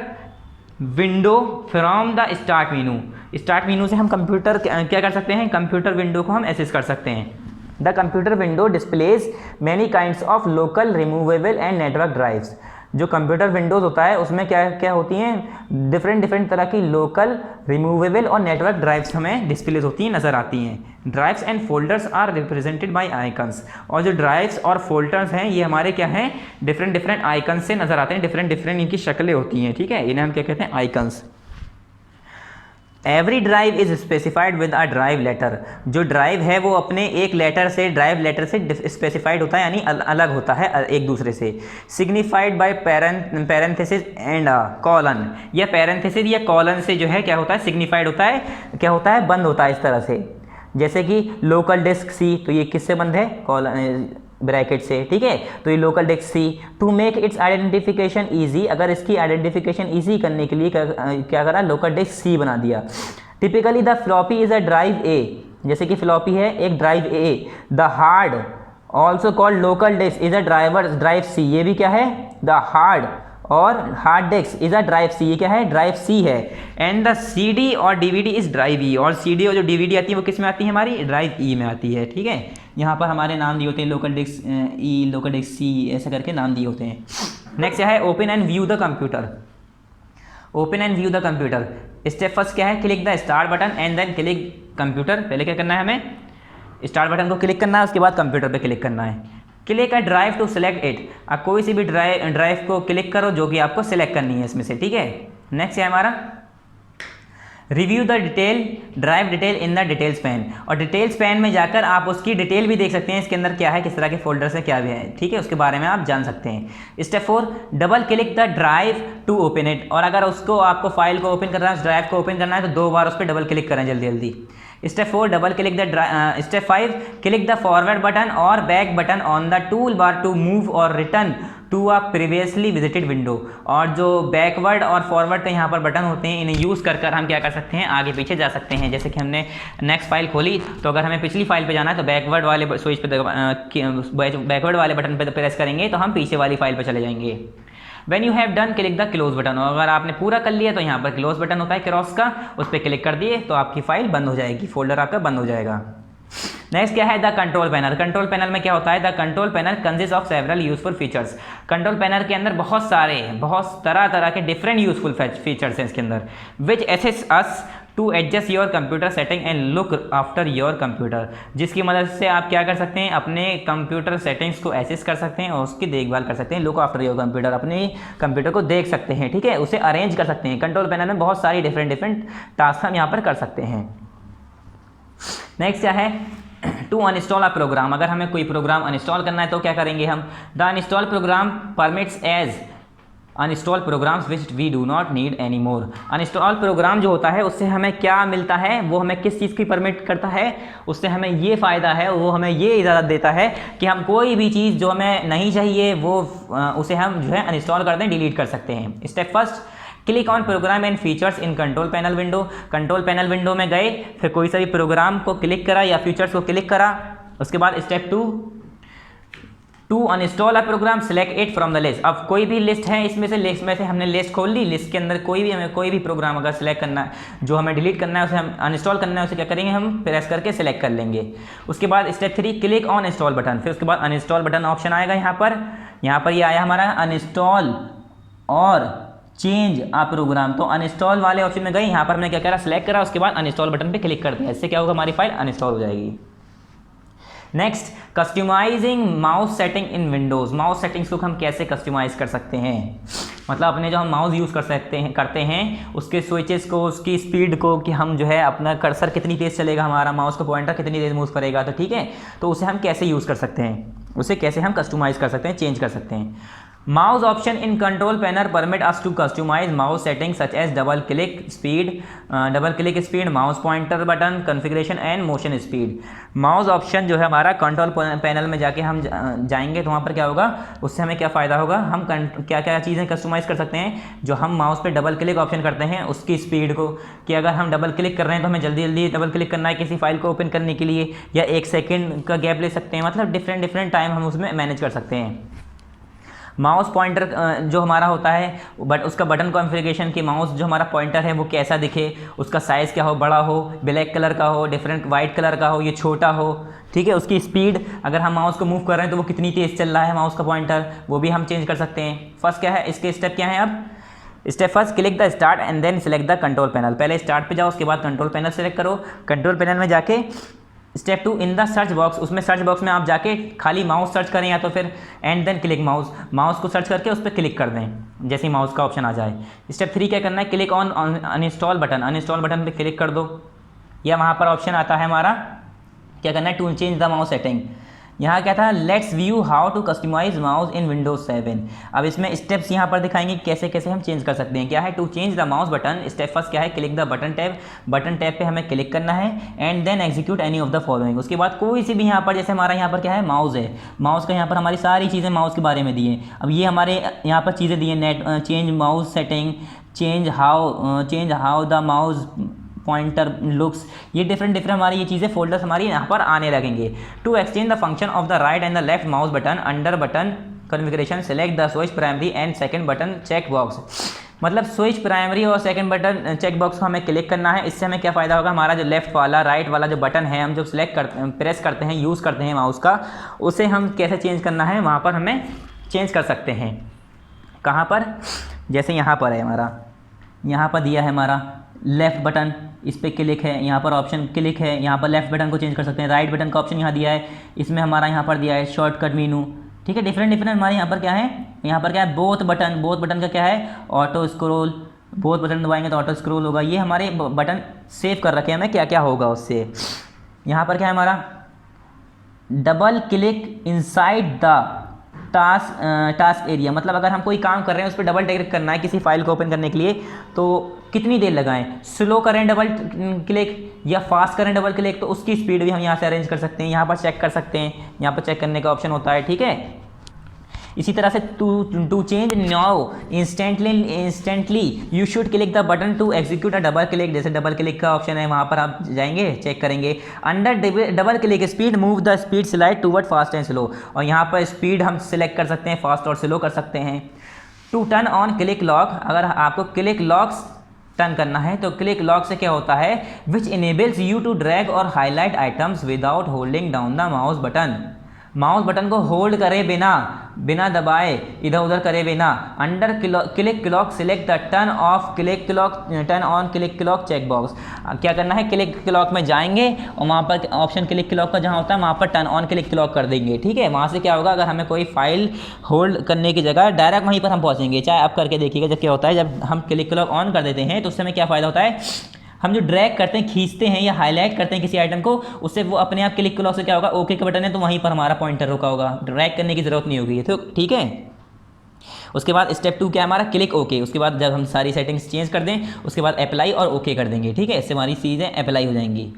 window from the start menu से हम कंप्यूटर क्या कर सकते हैं, कंप्यूटर विंडो को हम एक्सेस कर सकते हैं। The computer window displays many kinds of local removable and network drives, जो कंप्यूटर विंडोज़ होता है उसमें क्या क्या होती हैं, डिफरेंट तरह की लोकल रिमूवेबल और नेटवर्क ड्राइव्स हमें डिस्प्लेज होती हैं, नज़र आती हैं। Drives and folders are represented by icons, और जो ड्राइव्स और फोल्डर्स हैं ये हमारे क्या हैं, डिफरेंट आइकन्स से नज़र आते हैं, डिफरेंट इनकी शक्लें होती हैं, ठीक है, इन्हें हम क्या कहते हैं, icons. Every drive is specified with a drive letter, जो ड्राइव है वो अपने एक ड्राइव लेटर से स्पेसिफाइड होता है, यानी अलग होता है एक दूसरे से। Signified by parenthesis and colon, या पैरेंथेसिस या कॉलन से जो है क्या होता है, सिग्निफाइड होता है, क्या होता है, बंद होता है इस तरह से, जैसे कि लोकल डिस्क सी, तो ये किससे बंद है, ब्रैकेट से, ठीक है। तो ये local disk C. To make its identification easy, अगर इसकी आइडेंटिफिकेशन ईजी करने के लिए क्या करा, लोकल डिस्क सी बना दिया। Typically the floppy is a drive A, जैसे कि फ्लॉपी है एक drive A. The hard also called local disk is a drive C, ये भी क्या है, द हार्ड और hard disk is a drive C, ये क्या है, ड्राइव सी है। एंड द CD और DVD इज ड्राइव ई, और CD और जो DVD आती है वो किस में आती है, हमारी ड्राइव ई में आती है, ठीक है। यहाँ पर हमारे नाम दिए होते हैं, local disk E, local disk C, ऐसे करके नाम दिए होते हैं। नेक्स्ट क्या है, open and view the computer. Open and view the computer, step first क्या है, click the start button and then click computer. पहले क्या करना है, हमें स्टार्ट बटन को क्लिक करना है, उसके बाद कंप्यूटर पे क्लिक करना है। Click a drive to select it, अब कोई सी भी ड्राइव को क्लिक करो जो कि आपको सिलेक्ट करनी है इसमें से, ठीक है। नेक्स्ट है हमारा review the detail, drive detail in the details pan, और डिटेल्स पैन में जाकर आप उसकी डिटेल भी देख सकते हैं, इसके अंदर क्या है, किस तरह के फोल्डर्स है, क्या भी है, ठीक है, उसके बारे में आप जान सकते हैं। Step 4 double click the drive to open it, और अगर उसको आपको फाइल को ओपन करना है, उस ड्राइव को ओपन करना है तो 2 बार उस पर डबल क्लिक करें जल्दी जल्दी। Step 4 double click the step 5 click the forward button और back button on the toolbar to move और return to a previously visited window, और जो बैकवर्ड और फॉरवर्ड के यहाँ पर बटन होते हैं, इन्हें यूज़ कर कर हम क्या कर सकते हैं, आगे पीछे जा सकते हैं। जैसे कि हमने नेक्स्ट फाइल खोली, तो अगर हमें पिछली फाइल पे जाना है तो बैकवर्ड वाले स्विच पे बैकवर्ड वाले बटन पे प्रेस करेंगे तो हम पीछे वाली फाइल पे चले जाएंगे। When you have done click the close button, और अगर आपने पूरा कर लिया तो यहाँ पर क्लोज बटन होता है क्रॉस का, उस पर क्लिक कर दिए तो आपकी फाइल बंद हो जाएगी, फोल्डर आपका बंद हो जाएगा। नेक्स्ट क्या है, the control panel. Control panel में क्या होता है, the control panel consist of several useful features. Control panel के अंदर बहुत तरह तरह के डिफरेंट यूजफुल फीचर्स हैं इसके अंदर, which assist us to adjust your computer setting and look after your computer, जिसकी मदद से आप क्या कर सकते हैं, अपने कंप्यूटर सेटिंग्स को एसेस कर सकते हैं और उसकी देखभाल कर सकते हैं। लुक आफ्टर योर कंप्यूटर, अपने कंप्यूटर को देख सकते हैं, ठीक है, उसे अरेंज कर सकते हैं। कंट्रोल पैनल में बहुत सारी डिफरेंट टास्क हम यहाँ पर कर सकते हैं। नेक्स्ट क्या है, टू अनइंस्टॉल अ प्रोग्राम, अगर हमें कोई प्रोग्राम अनइंस्टॉल करना है तो क्या करेंगे हम, the uninstall program permits as uninstall programs which we do not need any more. Uninstall program जो होता है उससे हमें क्या मिलता है, वो हमें किस चीज़ की परमिट करता है, उससे हमें ये फ़ायदा है, वो हमें ये इजाज़त देता है कि हम कोई भी चीज़ जो हमें नहीं चाहिए वो उसे हम जो है अनइंस्टॉल कर दें, डिलीट कर सकते हैं। Step first click on program and features in control panel window. Control panel window में गए, फिर कोई सा भी प्रोग्राम को क्लिक करा या फीचर्स को क्लिक करा। उसके बाद step 2 to uninstall a program select it from the list. अब कोई भी लिस्ट है इसमें से, लिस्ट में से हमने लिस्ट खोल ली, लिस्ट के अंदर हमें कोई भी प्रोग्राम अगर सेलेक्ट करना है, जो हमें डिलीट करना है, उसे हम अनइंस्टॉल करना है, उसे क्या करेंगे, हम प्रेस करके सेलेक्ट कर लेंगे। उसके बाद step 3 click on install button, फिर उसके बाद अनइंस्टॉल बटन ऑप्शन आएगा यहाँ पर ये आया हमारा अनइंस्टॉल और चेंज आ प्रोग्राम। तो अनइंस्टॉल वाले ऑप्शन में गए, यहाँ पर मैंने क्या करा, सेलेक्ट करा, उसके बाद अनइंस्टॉल बटन पे क्लिक कर दिया। इससे क्या होगा, हमारी फाइल अनइंस्टॉल हो जाएगी। नेक्स्ट कस्टमाइजिंग माउस सेटिंग इन विंडोज़। माउस सेटिंग्स को हम कैसे कस्टमाइज़ कर सकते हैं, मतलब अपने जो हम माउस यूज़ करते हैं उसके स्विचेस को, उसकी स्पीड को, कि हम जो है अपना कर्सर कितनी तेज़ चलेगा, हमारा माउस का पॉइंटर कितनी तेज़ मूव करेगा, तो ठीक है, तो उसे हम कैसे यूज़ कर सकते हैं, उसे कैसे हम कस्टमाइज़ कर सकते हैं, चेंज कर सकते हैं। Mouse option in control panel permit us to customise mouse setting such as double click speed, mouse pointer button configuration and motion speed. Mouse option जो है हमारा कंट्रोल पैनल में जाके हम जाएंगे तो वहाँ पर क्या होगा, उससे हमें क्या फ़ायदा होगा, हम क्या क्या चीज़ें कस्टमाइज़ कर सकते हैं। जो हम माउस पे डबल क्लिक ऑप्शन करते हैं उसकी स्पीड को, कि अगर हम डबल क्लिक कर रहे हैं तो हमें जल्दी जल्दी डबल क्लिक करना है किसी फाइल को ओपन करने के लिए, या 1 सेकेंड का गैप ले सकते हैं, मतलब डिफरेंट टाइम हम उसमें मैनेज कर सकते हैं। माउस पॉइंटर जो हमारा होता है, बट उसका बटन कॉन्फ़िगरेशन की माउस जो हमारा पॉइंटर है वो कैसा दिखे, उसका साइज़ क्या हो, बड़ा हो, ब्लैक कलर का हो, डिफरेंट वाइट कलर का हो, ये छोटा हो, ठीक है। उसकी स्पीड, अगर हम माउस को मूव कर रहे हैं तो वो कितनी तेज़ चल रहा है माउस का पॉइंटर, वो भी हम चेंज कर सकते हैं। फर्स्ट क्या है, इसके स्टेप क्या है, अब step first click the start and then select the control panel. पहले स्टार्ट पे जाओ, उसके बाद कंट्रोल पैनल सेलेक्ट करो। कंट्रोल पैनल में जाके step 2 in the search box, उसमें सर्च बॉक्स में आप जाके खाली माउस सर्च करें या तो फिर एंड देन क्लिक माउस को सर्च करके उस पर क्लिक कर दें जैसे ही माउस का ऑप्शन आ जाए। स्टेप 3 क्या करना है, क्लिक ऑन अनइंस्टॉल बटन पे क्लिक कर दो, या वहाँ पर ऑप्शन आता है हमारा क्या करना है, to change the mouse setting, यहाँ क्या था, let's view how to customise mouse in Windows 7। अब इसमें स्टेप्स यहाँ पर दिखाएंगे कैसे कैसे हम चेंज कर सकते हैं। क्या है, to change the mouse button, step first क्या है, click the button tab, button tab पे हमें क्लिक करना है and then execute any of the following. उसके बाद कोई सी भी यहाँ पर, जैसे हमारा यहाँ पर क्या है, माउस है, माउस का यहाँ पर हमारी सारी चीज़ें माउस के बारे में दी हैं। अब ये हमारे यहाँ पर चीज़ें दी हैं, net change mouse setting, change how the mouse pointer looks, ये डिफरेंट हमारी ये चीज़ें फोल्डर्स हमारी यहाँ पर आने लगेंगे। To exchange the function of the right and the left mouse button under button configuration select the switch primary and second button check box. मतलब स्विच प्राइमरी और सेकंड बटन चेक बॉक्स को हमें क्लिक करना है। इससे हमें क्या फ़ायदा होगा, हमारा जो लेफ्ट वाला राइट वाला जो बटन है हम जो सिलेक्ट करते प्रेस करते हैं, यूज़ करते हैं माउस का, उसे हम कैसे चेंज करना है वहाँ पर हमें चेंज कर सकते हैं। कहाँ पर, जैसे यहाँ पर है हमारा, यहाँ पर दिया है हमारा लेफ़्ट बटन, इस पर क्लिक है, यहाँ पर ऑप्शन क्लिक है, यहाँ पर लेफ़्ट बटन को चेंज कर सकते हैं। राइट बटन का ऑप्शन यहाँ दिया है, इसमें हमारा यहाँ पर दिया है शॉर्टकट मीनू, ठीक है। डिफरेंट हमारे यहाँ पर क्या है, यहाँ पर क्या है, बोथ बटन का क्या है, ऑटो स्क्रॉल, बोथ बटन दबाएंगे तो ऑटो स्क्रॉल होगा। ये हमारे बटन सेव कर रखे हैं हमें क्या क्या होगा उससे। यहाँ पर क्या है हमारा, double click inside the task area, मतलब अगर हम कोई काम कर रहे हैं उस पर डबल क्लिक करना है किसी फाइल को ओपन करने के लिए, तो कितनी देर लगाएं, स्लो करें डबल क्लिक या फास्ट करें डबल क्लिक, तो उसकी स्पीड भी हम यहाँ से अरेंज कर सकते हैं। यहाँ पर चेक कर सकते हैं, यहाँ पर चेक करने का ऑप्शन होता है, ठीक है। इसी तरह से to change now instantly you should click the button to execute a double click, जैसे डबल क्लिक का ऑप्शन है वहाँ पर आप जाएंगे, चेक करेंगे। Under double click speed move the speed slide toward fast and slow, और यहाँ पर स्पीड हम सिलेक्ट कर सकते हैं, फास्ट और स्लो कर सकते हैं। To turn on click lock, अगर आपको क्लिक लॉक्स टर्न करना है तो क्लिक लॉक से क्या होता है, which enables you to drag और highlight items without holding down the mouse button, mouse button को होल्ड करे बिना दबाए, इधर उधर करे बिना। Under click clock select the turn on click clock check box, क्या करना है, क्लिक क्लॉक में जाएंगे और वहाँ पर ऑप्शन क्लिक क्लॉक का जहाँ होता है वहाँ पर टर्न ऑन क्लिक क्लॉक कर देंगे, ठीक है। वहाँ से क्या होगा, अगर हमें कोई फाइल होल्ड करने की जगह डायरेक्ट वहीं पर हम पहुँचेंगे। चाहे आप करके देखिएगा, जब क्या होता है, जब हम क्लिक क्लॉक ऑन कर देते हैं तो उससे हमें क्या फ़ायदा होता है, हम जो ड्रैग करते हैं, खींचते हैं या हाईलाइट करते हैं किसी आइटम को, उससे वो अपने आप क्लिक क्लॉक से क्या होगा, ओके का बटन है तो वहीं पर हमारा पॉइंटर रुका होगा, ड्रैग करने की ज़रूरत नहीं होगी, तो ठीक है। उसके बाद स्टेप 2 क्या है हमारा, क्लिक ओके। उसके बाद जब हम सारी सेटिंग्स चेंज कर दें उसके बाद अप्लाई और ओके कर देंगे, ठीक है। इससे हमारी चीज़ें अप्लाई हो जाएंगी।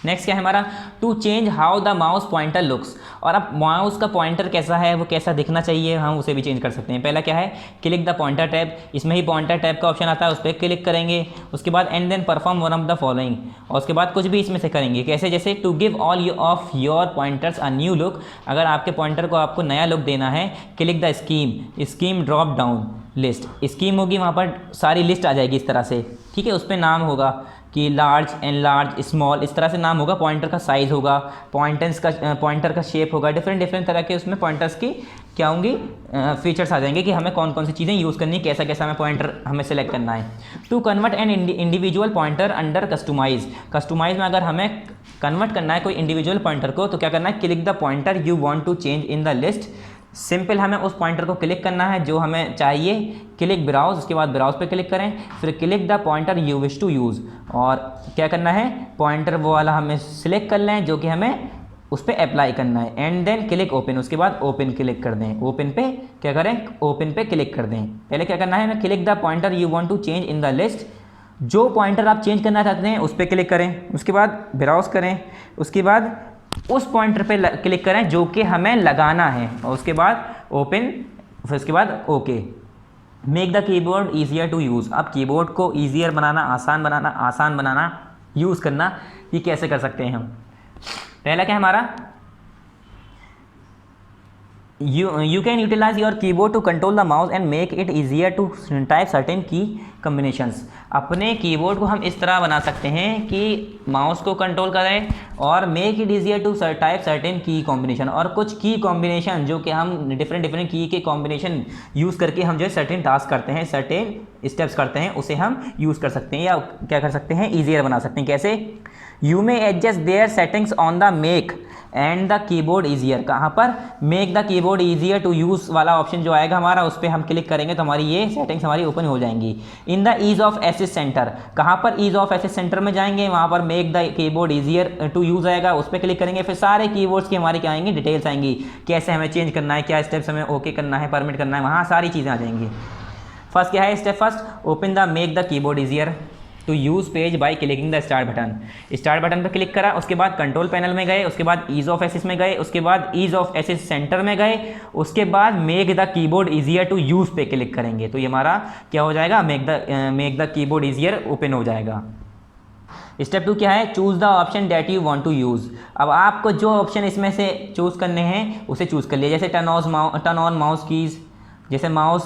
नेक्स्ट क्या है हमारा, to change how the mouse pointer looks, और अब माउस का पॉइंटर कैसा है, वो कैसा दिखना चाहिए, हम उसे भी चेंज कर सकते हैं। पहला क्या है, क्लिक द पॉइंटर टैब, इसमें ही पॉइंटर टैब का ऑप्शन आता है, उस पर क्लिक करेंगे। उसके बाद and then perform one of the following, और उसके बाद कुछ भी इसमें से करेंगे। कैसे, जैसे to give all of your pointers a new look, अगर आपके पॉइंटर को आपको नया लुक देना है, click the scheme drop down list, scheme होगी वहाँ पर सारी लिस्ट आ जाएगी इस तरह से, ठीक है। उस पर नाम होगा कि लार्ज, एनलार्ज, स्मॉल, इस तरह से नाम होगा। पॉइंटर का साइज़ होगा, पॉइंटर का शेप होगा, डिफरेंट तरह के उसमें पॉइंटर्स की क्या होंगी, फीचर्स आ जाएंगे कि हमें कौन कौन सी चीज़ें यूज़ करनी है, कैसा कैसा हमें पॉइंटर हमें सेलेक्ट करना है। To convert an individual pointer under customise में अगर हमें कन्वर्ट करना है कोई इंडिविजुअल पॉइंटर को, तो क्या करना है, click the pointer you want to change in the list, simple हमें उस पॉइंटर को क्लिक करना है जो हमें चाहिए, क्लिक ब्राउज, उसके बाद ब्राउज पे क्लिक करें, फिर click the pointer you wish to use, और क्या करना है, पॉइंटर वो वाला हमें सिलेक्ट कर लें जो कि हमें उस पर अप्लाई करना है, एंड देन क्लिक ओपन, उसके बाद ओपन क्लिक कर दें। ओपन पे क्या करें, ओपन पे क्लिक कर दें। पहले क्या करना है, click the pointer you want to change in the list, जो पॉइंटर आप चेंज करना चाहते हैं उस पर क्लिक करें, उसके बाद ब्राउज करें, उसके बाद उस पॉइंटर पे क्लिक करें जो कि हमें लगाना है, और उसके बाद ओपन, फिर उसके बाद okay. Make the keyboard easier to use, अब कीबोर्ड को ईजियर बनाना, आसान बनाना, यूज़ करना, ये कैसे कर सकते हैं हम। पहला क्या है हमारा, you can utilize your keyboard to control the mouse and make it easier to type certain key combinations, अपने कीबोर्ड को हम इस तरह बना सकते हैं कि माउस को कंट्रोल करें और make it easier to type certain key combination, और कुछ की कॉम्बिनेशन जो कि हम डिफरेंट की के कॉम्बिनेशन यूज़ करके हम जो है सर्टेन टास्क करते हैं, सर्टेन स्टेप्स करते हैं, उसे हम यूज़ कर सकते हैं या क्या कर सकते हैं, ईजियर बना सकते हैं। कैसे, you may adjust their settings on the and the keyboard easier, कहाँ पर, make the keyboard easier to use वाला ऑप्शन जो आएगा हमारा, उस पर हम क्लिक करेंगे तो हमारी ये सेटिंग्स हमारी ओपन हो जाएंगी। In the ease of access centre, कहाँ पर ईज ऑफ एसेस सेंटर में जाएंगे, वहाँ पर make the keyboard easier to use आएगा, उस पर क्लिक करेंगे, फिर सारे कीबोर्ड्स की हमारी क्या आएंगी, डिटेल्स आएंगी, कैसे हमें चेंज करना है, क्या स्टेप्स हमें ओके करना है, परमिट करना है, वहाँ सारी चीज़ें आ जाएंगी। फर्स्ट क्या है step first, open the make the keyboard easier to use page by clicking the start button. Start button पर क्लिक करा, उसके बाद कंट्रोल पैनल में गए, उसके बाद ईज ऑफ एसेस में गए, उसके बाद ईज ऑफ एसेस सेंटर में गए, उसके बाद make the keyboard easier to use पे क्लिक करेंगे तो ये हमारा क्या हो जाएगा, make the keyboard easier open हो जाएगा। स्टेप 2 क्या है, choose the option that you want to use. अब आपको जो ऑप्शन इसमें से चूज़ करने हैं उसे चूज़ कर लिया, जैसे टर्न ऑन माउस कीज़, जैसे माउस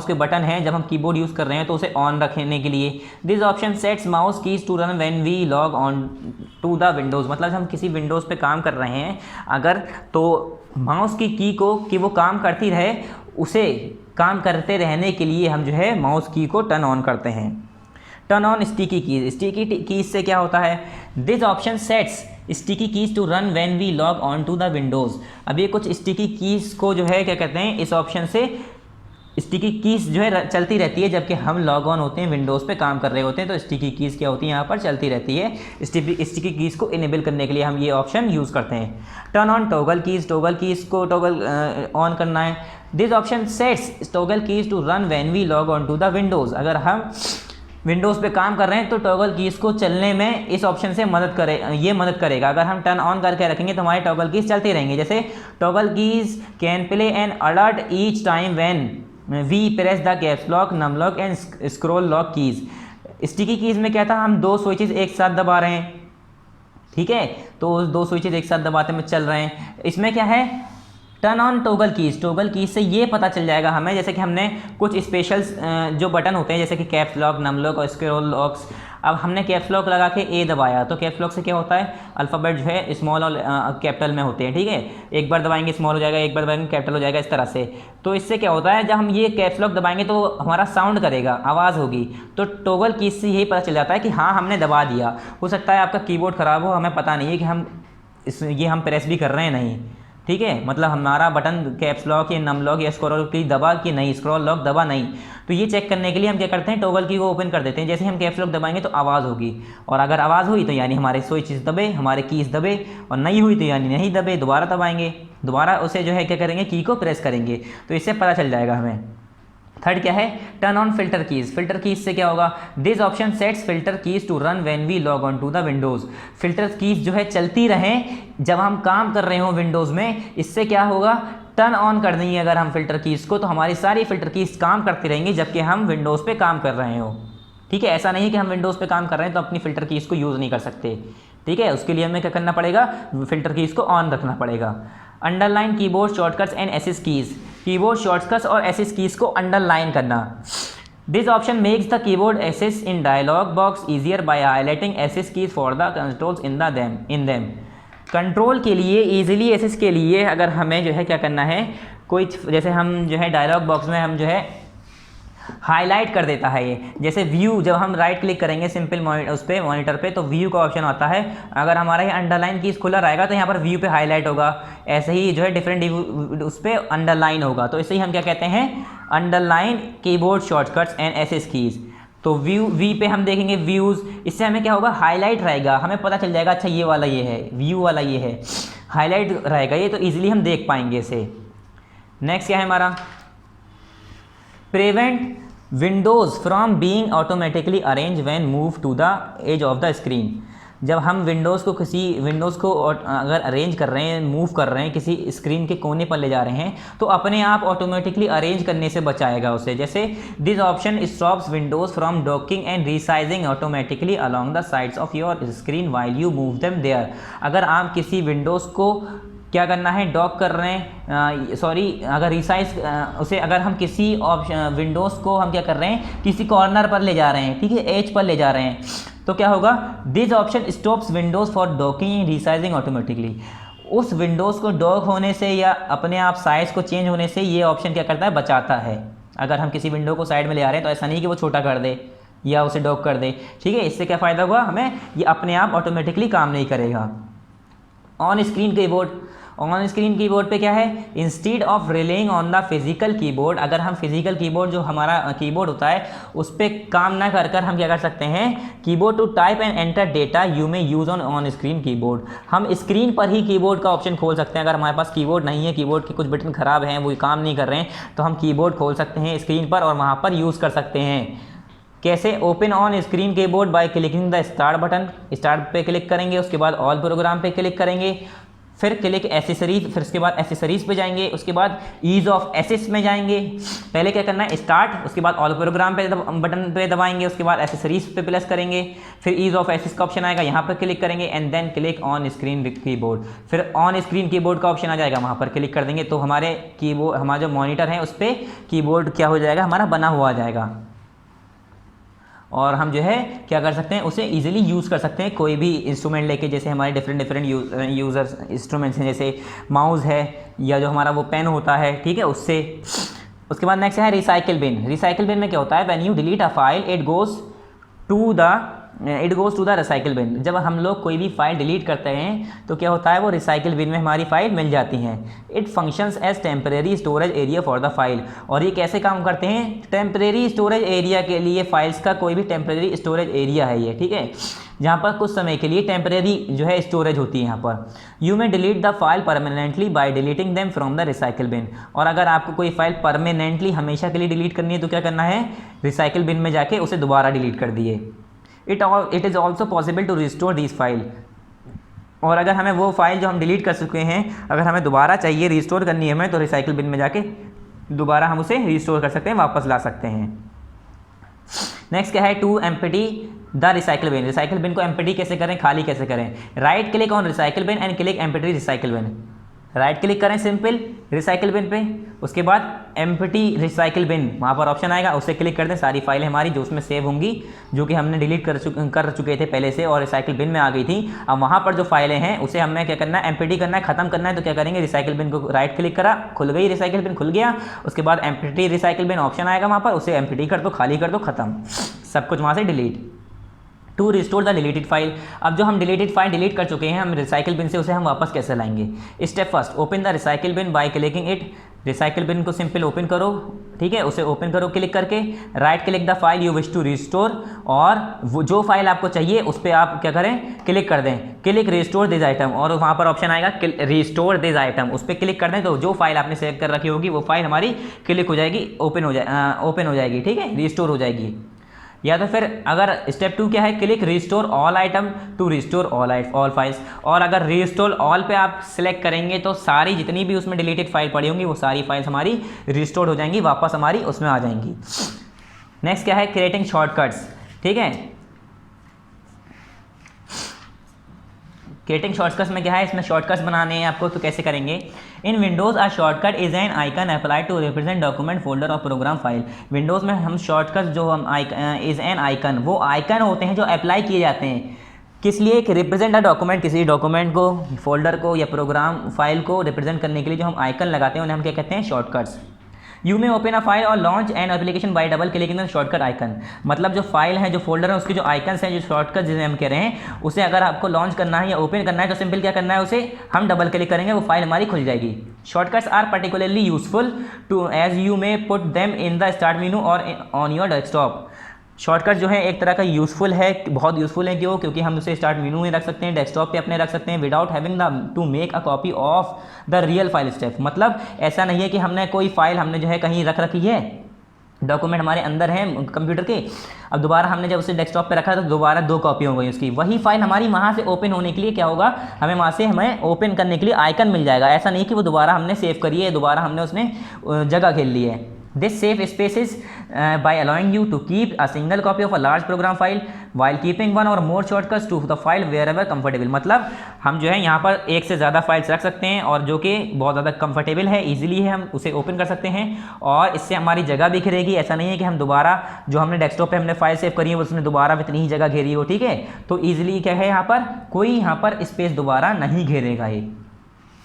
के बटन हैं जब हम कीबोर्ड यूज़ कर रहे हैं तो उसे ऑन रखने के लिए। This option sets mouse keys to run when we log on to the Windows, मतलब हम किसी विंडोज़ पे काम कर रहे हैं अगर, तो माउस की को कि वो काम करती रहे, उसे काम करते रहने के लिए हम जो है माउस की को टर्न ऑन करते हैं। Turn on sticky keys, sticky keys से क्या होता है, this option sets sticky keys to run when we log on to the Windows. अब ये कुछ स्टिकी कीज़ को जो है क्या कहते हैं, इस ऑप्शन से स्टिकी कीज़ जो है चलती रहती है जबकि हम लॉग ऑन होते हैं, विंडोज़ पे काम कर रहे होते हैं, तो स्टिकी कीज़ क्या होती है यहाँ पर चलती रहती है। स्टिकी कीज़ को इनेबल करने के लिए हम ये ऑप्शन यूज़ करते हैं। Turn on toggle keys, toggle keys को ऑन करना है। This option sets toggle keys to run when we log on to the Windows. अगर हम विंडोज़ पे काम कर रहे हैं तो टॉगल कीज़ को चलने में इस ऑप्शन से मदद करेगा। अगर हम टर्न ऑन करके रखेंगे तो हमारे टॉगल कीज़ चलती रहेंगी। जैसे toggle keys can play an alert each time when we press the caps lock, num lock and scroll lock keys. Sticky keys में क्या था, हम 2 स्विचेस एक साथ दबा रहे हैं, ठीक है, तो 2 स्विचेस एक साथ दबाते में चल रहे हैं। इसमें क्या है, टर्न ऑन टॉगल कीज़ से ये पता चल जाएगा हमें, जैसे कि हमने कुछ स्पेशल जो बटन होते हैं जैसे कि कैप्स लॉक, नम लॉक और स्क्रॉल लॉक्स। अब हमने कैप्स लॉक लगा के ए दबाया तो कैप्स लॉक से क्या होता है, अल्फ़ाबेट जो है स्मॉल और कैपिटल में होते हैं, ठीक है, एक बार दबाएंगे स्मॉल हो जाएगा, एक बार दबाएंगे कैपिटल हो जाएगा, इस तरह से। तो इससे क्या होता है, जब हम ये कैप्स लॉक दबाएंगे तो हमारा साउंड करेगा, आवाज़ होगी, तो टॉगल कीज़ से यही पता चल जाता है कि हाँ हमने दबा दिया। हो सकता है आपका कीबोर्ड ख़राब हो, हमें पता नहीं है कि ये हम प्रेस भी कर रहे हैं नहीं, ठीक है, मतलब हमारा बटन कैप्स लॉक या नम लॉक या स्क्रॉल की दबा कि नहीं, स्क्रॉल लॉक दबा नहीं, तो ये चेक करने के लिए हम क्या करते हैं, टॉगल की को ओपन कर देते हैं। जैसे हम कैप्स लॉक दबाएंगे तो आवाज़ होगी, और अगर आवाज़ हुई तो यानी हमारे स्विचेस दबे, हमारे कीज़ दबे, और नहीं हुई तो यानी नहीं दबे, दोबारा दबाएंगे, दोबारा उसे जो है क्या करेंगे, की को प्रेस करेंगे, तो इससे पता चल जाएगा हमें। थर्ड क्या है, turn on filter keys. Filter keys से क्या होगा, this option sets filter keys to run when we log on to the Windows. Filter keys जो है चलती रहें जब हम काम कर रहे हो विंडोज़ में। इससे क्या होगा, टर्न ऑन कर देंगे अगर हम फिल्टर कीज़ को, तो हमारी सारी फिल्टर कीज़ काम करती रहेंगी जबकि हम विंडोज़ पे काम कर रहे हो, ठीक है। ऐसा नहीं है कि हम विंडोज़ पे काम कर रहे हैं तो अपनी फिल्टर कीज़ को यूज़ नहीं कर सकते, ठीक है, उसके लिए हमें क्या करना पड़ेगा, फिल्टर कीज़ को ऑन रखना पड़ेगा। Underline keyboard shortcuts and access keys, keyboard shortcuts और एसिस कीज़ को अंडरलाइन करना। This option makes the keyboard access in dialog box easier by highlighting access keys for the controls in them. Control के लिए, ईजिली एसिस के लिए अगर हमें जो है क्या करना है, कोई जैसे हम जो है डायलॉग बॉक्स में हम जो है हाईलाइट कर देता है ये, जैसे व्यू, जब हम राइट क्लिक करेंगे सिंपल उस पर मॉनिटर पे तो व्यू का ऑप्शन आता है, अगर हमारा ये अंडरलाइन कीज़ खुला रहेगा तो यहाँ पर व्यू पे हाईलाइट होगा, ऐसे ही जो है डिफरेंट उस पर अंडरलाइन होगा, तो इसे ही हम क्या कहते हैं, underline keyboard shortcuts and access keys. तो वी पे हम देखेंगे व्यूज़, इससे हमें क्या होगा, हाईलाइट रहेगा, हमें पता चल जाएगा अच्छा ये वाला ये है, व्यू वाला ये है, हाईलाइट रहेगा ये, तो ईजिली हम देख पाएंगे इसे। नेक्स्ट क्या है हमारा, prevent windows from being automatically arrange when move to the edge of the screen. जब हम विंडोज़ को अगर अरेंज कर रहे हैं, मूव कर रहे हैं, किसी स्क्रीन के कोने पर ले जा रहे हैं, तो अपने आप ऑटोमेटिकली अरेंज करने से बचाएगा उसे। जैसे this option stops windows from docking and resizing automatically along the sides of your screen while you move them there. अगर आप किसी विंडोज़ को क्या करना है, डॉक कर रहे हैं, अगर रिसाइज उसे, अगर हम किसी ऑप्शन विंडोज़ को हम क्या कर रहे हैं, किसी कॉर्नर पर ले जा रहे हैं, ठीक है, एज पर ले जा रहे हैं, तो क्या होगा, this option stops Windows for docking resizing automatically. उस विंडोज़ को डॉक होने से या अपने आप साइज़ को चेंज होने से ये ऑप्शन क्या करता है, बचाता है। अगर हम किसी विंडो को साइड में ले आ रहे हैं तो ऐसा नहीं कि वो छोटा कर दे या उसे डॉक कर दे, ठीक है, इससे क्या फ़ायदा हुआ हमें, ये अपने आप ऑटोमेटिकली काम नहीं करेगा। On screen keyboard, on screen keyboard पे क्या है, instead of relying on the physical keyboard, अगर हम फिजिकल कीबोर्ड जो हमारा कीबोर्ड होता है उस पर काम ना कर कर हम क्या कर सकते हैं, keyboard to type and enter data you may use on screen keyboard, हम स्क्रीन पर ही कीबोर्ड का ऑप्शन खोल सकते हैं। अगर हमारे पास कीबोर्ड नहीं है, कीबोर्ड के कुछ बटन खराब हैं, वो काम नहीं कर रहे हैं, तो हम कीबोर्ड खोल सकते हैं स्क्रीन पर और वहाँ पर यूज़ कर सकते हैं। कैसे, open on screen keyboard bye clicking the start button, start पे क्लिक करेंगे, उसके बाद ऑल प्रोग्राम पे क्लिक करेंगे, फिर क्लिक एसेसरीज, फिर उसके बाद एसेसरीज पे जाएंगे, उसके बाद ईज ऑफ एसेस में जाएंगे। पहले क्या करना है, स्टार्ट, उसके बाद ऑल प्रोग्राम पे बटन पे दबाएंगे, उसके बाद एसेसरीज पे प्लस करेंगे, फिर ईज ऑफ एसेस का ऑप्शन आएगा, यहाँ पर क्लिक करेंगे and then click on screen keyboard, फिर ऑन स्क्रीन कीबोर्ड का ऑप्शन आ जाएगा, वहाँ पर क्लिक कर देंगे तो हमारे कीबोर्ड, हमारा जो मॉनिटर है उस पर कीबोर्ड क्या हो जाएगा, हमारा बना हुआ आ जाएगा। और हम जो है क्या कर सकते हैं, उसे इजीली यूज़ कर सकते हैं कोई भी इंस्ट्रूमेंट लेके, जैसे हमारे डिफरेंट यूज़र्स इंस्ट्रूमेंट्स हैं, जैसे माउस है या जो हमारा वो पेन होता है, ठीक है, उससे। उसके बाद नेक्स्ट है रिसाइकिल बिन। रिसाइकिल बिन में क्या होता है, when you delete a file it goes to the recycle bin, जब हम लोग कोई भी फाइल डिलीट करते हैं तो क्या होता है, वो रिसाइकिल बिन में हमारी फाइल मिल जाती हैं। It functions as temporary storage area for the file, और ये कैसे काम करते हैं, टेम्परेरी स्टोरेज एरिया के लिए, फाइल्स का कोई भी टेम्परेरी स्टोरेज एरिया है ये, ठीक है, जहाँ पर कुछ समय के लिए टेम्परेरी जो है स्टोरेज होती है यहाँ पर। You may delete the file permanently by deleting them from the recycle bin, और अगर आपको कोई फाइल परमानेंटली हमेशा के लिए डिलीट करनी है तो क्या करना है, रिसाइकिल बिन में जाके उसे दोबारा डिलीट कर दिए। It is also possible to restore this file, और अगर हमें वो फाइल जो हम डिलीट कर चुके हैं अगर हमें दोबारा चाहिए, रिस्टोर करनी है हमें, तो रिसाइकिल बिन में जाके दोबारा हम उसे रिस्टोर कर सकते हैं, वापस ला सकते हैं। नेक्स्ट क्या है, to empty the recycle bin. Recycle bin को एम्प्टी कैसे करें, खाली कैसे करें, right click on recycle bin and click empty recycle bin. Right click करें सिंपल रिसाइकिल बिन पे, उसके बाद एम्प्टी रिसाइकिल बिन, वहाँ पर ऑप्शन आएगा, उससे क्लिक कर दें, सारी फाइलें हमारी जो उसमें सेव होंगी, जो कि हमने डिलीट कर चुके थे पहले से और रिसाइकिल बिन में आ गई थी, अब वहाँ पर जो फाइलें हैं उसे हमें क्या करना है, एम्प्टी करना है, खत्म करना है। तो क्या करेंगे, रिसाइकिल बिन को राइट क्लिक करा, खुल गई रिसाइकिल बिन, खुल गया, उसके बाद एम्प्टी रिसाइकिल बिन ऑप्शन आएगा वहाँ पर, उसे एम्प्टी कर दो, खाली कर दो, खत्म, सब कुछ वहाँ से delete. To restore the deleted file, अब जो हम डिलीटेड फाइल डिलीट कर चुके हैं हम रिसाइकिल बिन से, उसे हम वापस कैसे लाएंगे। Step first, open the recycle bin by clicking it, recycle bin को सिंपल ओपन करो, ठीक है, उसे ओपन करो क्लिक करके, right click the file you wish to restore, और वो जो फाइल आपको चाहिए उस पर आप क्या करें, क्लिक कर दें, क्लिक रिस्टोर दिस आइटम, और वहाँ पर ऑप्शन आएगा रिस्टोर दिस आइटम, उस पर क्लिक कर दें तो जो फाइल आपने सेव कर रखी होगी वो फाइल हमारी क्लिक हो जाएगी, ओपन हो जाएगी, ठीक है, रिस्टोर हो जाएगी। या तो फिर अगर स्टेप 2 क्या है, click restore all item to restore all files, और अगर रिस्टोर ऑल पे आप सिलेक्ट करेंगे तो सारी जितनी भी उसमें डिलीटेड फाइल पड़ी होंगी वो सारी फाइल्स हमारी रिस्टोर हो जाएंगी, वापस हमारी उसमें आ जाएंगी। नेक्स्ट क्या है, क्रिएटिंग शॉर्टकट्स, ठीक है, क्रिएटिंग शॉर्टकट्स में क्या है, इसमें शॉर्टकट्स बनाने हैं आपको, तो कैसे करेंगे। In Windows a shortcut is an icon apply to represent document folder और प्रोग्राम फाइल। विंडोज़ में हम शॉर्टकट्स जो हम इज एन आइकन, वो आइकन होते हैं जो अप्लाई किए जाते हैं किस लिए, कि रिप्रेजेंट अ डॉक्यूमेंट, किसी डॉक्यूमेंट को, फोल्डर को या प्रोग्राम फाइल को रिप्रेजेंट करने के लिए जो हम आइकन लगाते हैं उन्हें हम क्या कहते हैं, शॉर्टकट्स। यू में ओपन अ फाइल और launch an application by double clicking the shortcut icon, मतलब जो फाइल है, जो फोल्डर है, उसके जो आइकन्स हैं, जो शॉर्टकट जिसे हम कह रहे हैं, उसे अगर आपको लॉन्च करना है या ओपन करना है तो सिंपल क्या करना है, उसे हम डबल क्लिक करेंगे, वो फाइल हमारी खुल जाएगी। Shortcuts are particularly useful to as you may put them in the start menu और ऑन योर डेस्कटॉप। शॉर्टकट जो है एक तरह का यूज़फुल है, बहुत यूज़फुल है, क्यों, क्योंकि हम उसे स्टार्ट मेनू में रख सकते हैं, डेस्कटॉप पे अपने रख सकते हैं, without having the two make a copy of the real file step. मतलब ऐसा नहीं है कि हमने कोई फाइल हमने जो है कहीं रख रखी है, डॉक्यूमेंट हमारे अंदर है कंप्यूटर के, अब दोबारा हमने जब उसे डेस्कटॉप पे रखा तो दोबारा 2 कॉपी हो गई उसकी, वही फाइल हमारी वहाँ से ओपन होने के लिए क्या होगा, हमें वहाँ से हमें ओपन करने के लिए आइकन मिल जाएगा। ऐसा नहीं कि वो दोबारा हमने सेव करी है, दोबारा हमने उसमें जगह घेर ली है। This save spaces by allowing you to keep a single copy of a large program file while keeping one or more shortcuts to the file wherever comfortable। मतलब हम जो है यहाँ पर एक से ज़्यादा फाइल्स रख सकते हैं और जो कि बहुत ज़्यादा कंफर्टेबल है, इजीली है, हम उसे ओपन कर सकते हैं और इससे हमारी जगह भी घेरेगी। ऐसा नहीं है कि हम दोबारा जो हमने डेस्कटॉप पे हमने फाइल सेव करी है उसने दोबारा इतनी ही जगह घेरी हो, ठीक है, तो ईजिली क्या है, यहाँ पर कोई यहाँ पर स्पेस दोबारा नहीं घेरेगा ये।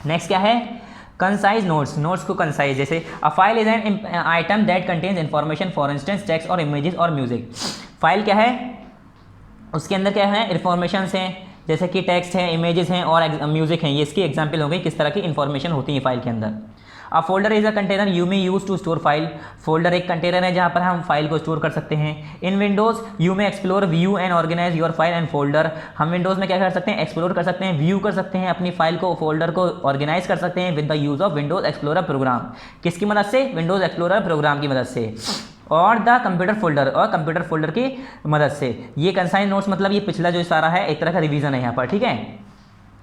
नेक्स्ट क्या है, कंसाइज नोट्स, नोट्स को कंसाइज, जैसे a file is an item that contains information for instance text और इमेजेस और म्यूजिक। फाइल क्या है, उसके अंदर क्या है, इन्फॉर्मेशन हैं, जैसे कि टेक्स्ट है, इमेजेस हैं और म्यूजिक हैं, ये इसकी एग्जाम्पल हो गई किस तरह की इन्फॉर्मेशन होती है फाइल के अंदर। A folder is a container you may use to store file. Folder एक कंटेनर है जहाँ पर हम फाइल को स्टोर कर सकते हैं। In Windows you may explore, view and organise your file and folder. हम विंडोज में क्या कर सकते हैं, एक्सप्लोर कर सकते हैं, व्यू कर सकते हैं अपनी फाइल को, फोल्डर को ऑर्गेनाइज कर सकते हैं with the use of Windows Explorer program. किसकी मदद से, विंडोज एक्सप्लोरर प्रोग्राम की मदद से, और द कंप्यूटर फोल्डर, और कंप्यूटर फोल्डर की मदद से। ये कंसाइन नोट्स मतलब ये पिछला जो सारा है एक तरह का रिवीजन है यहाँ पर, ठीक है।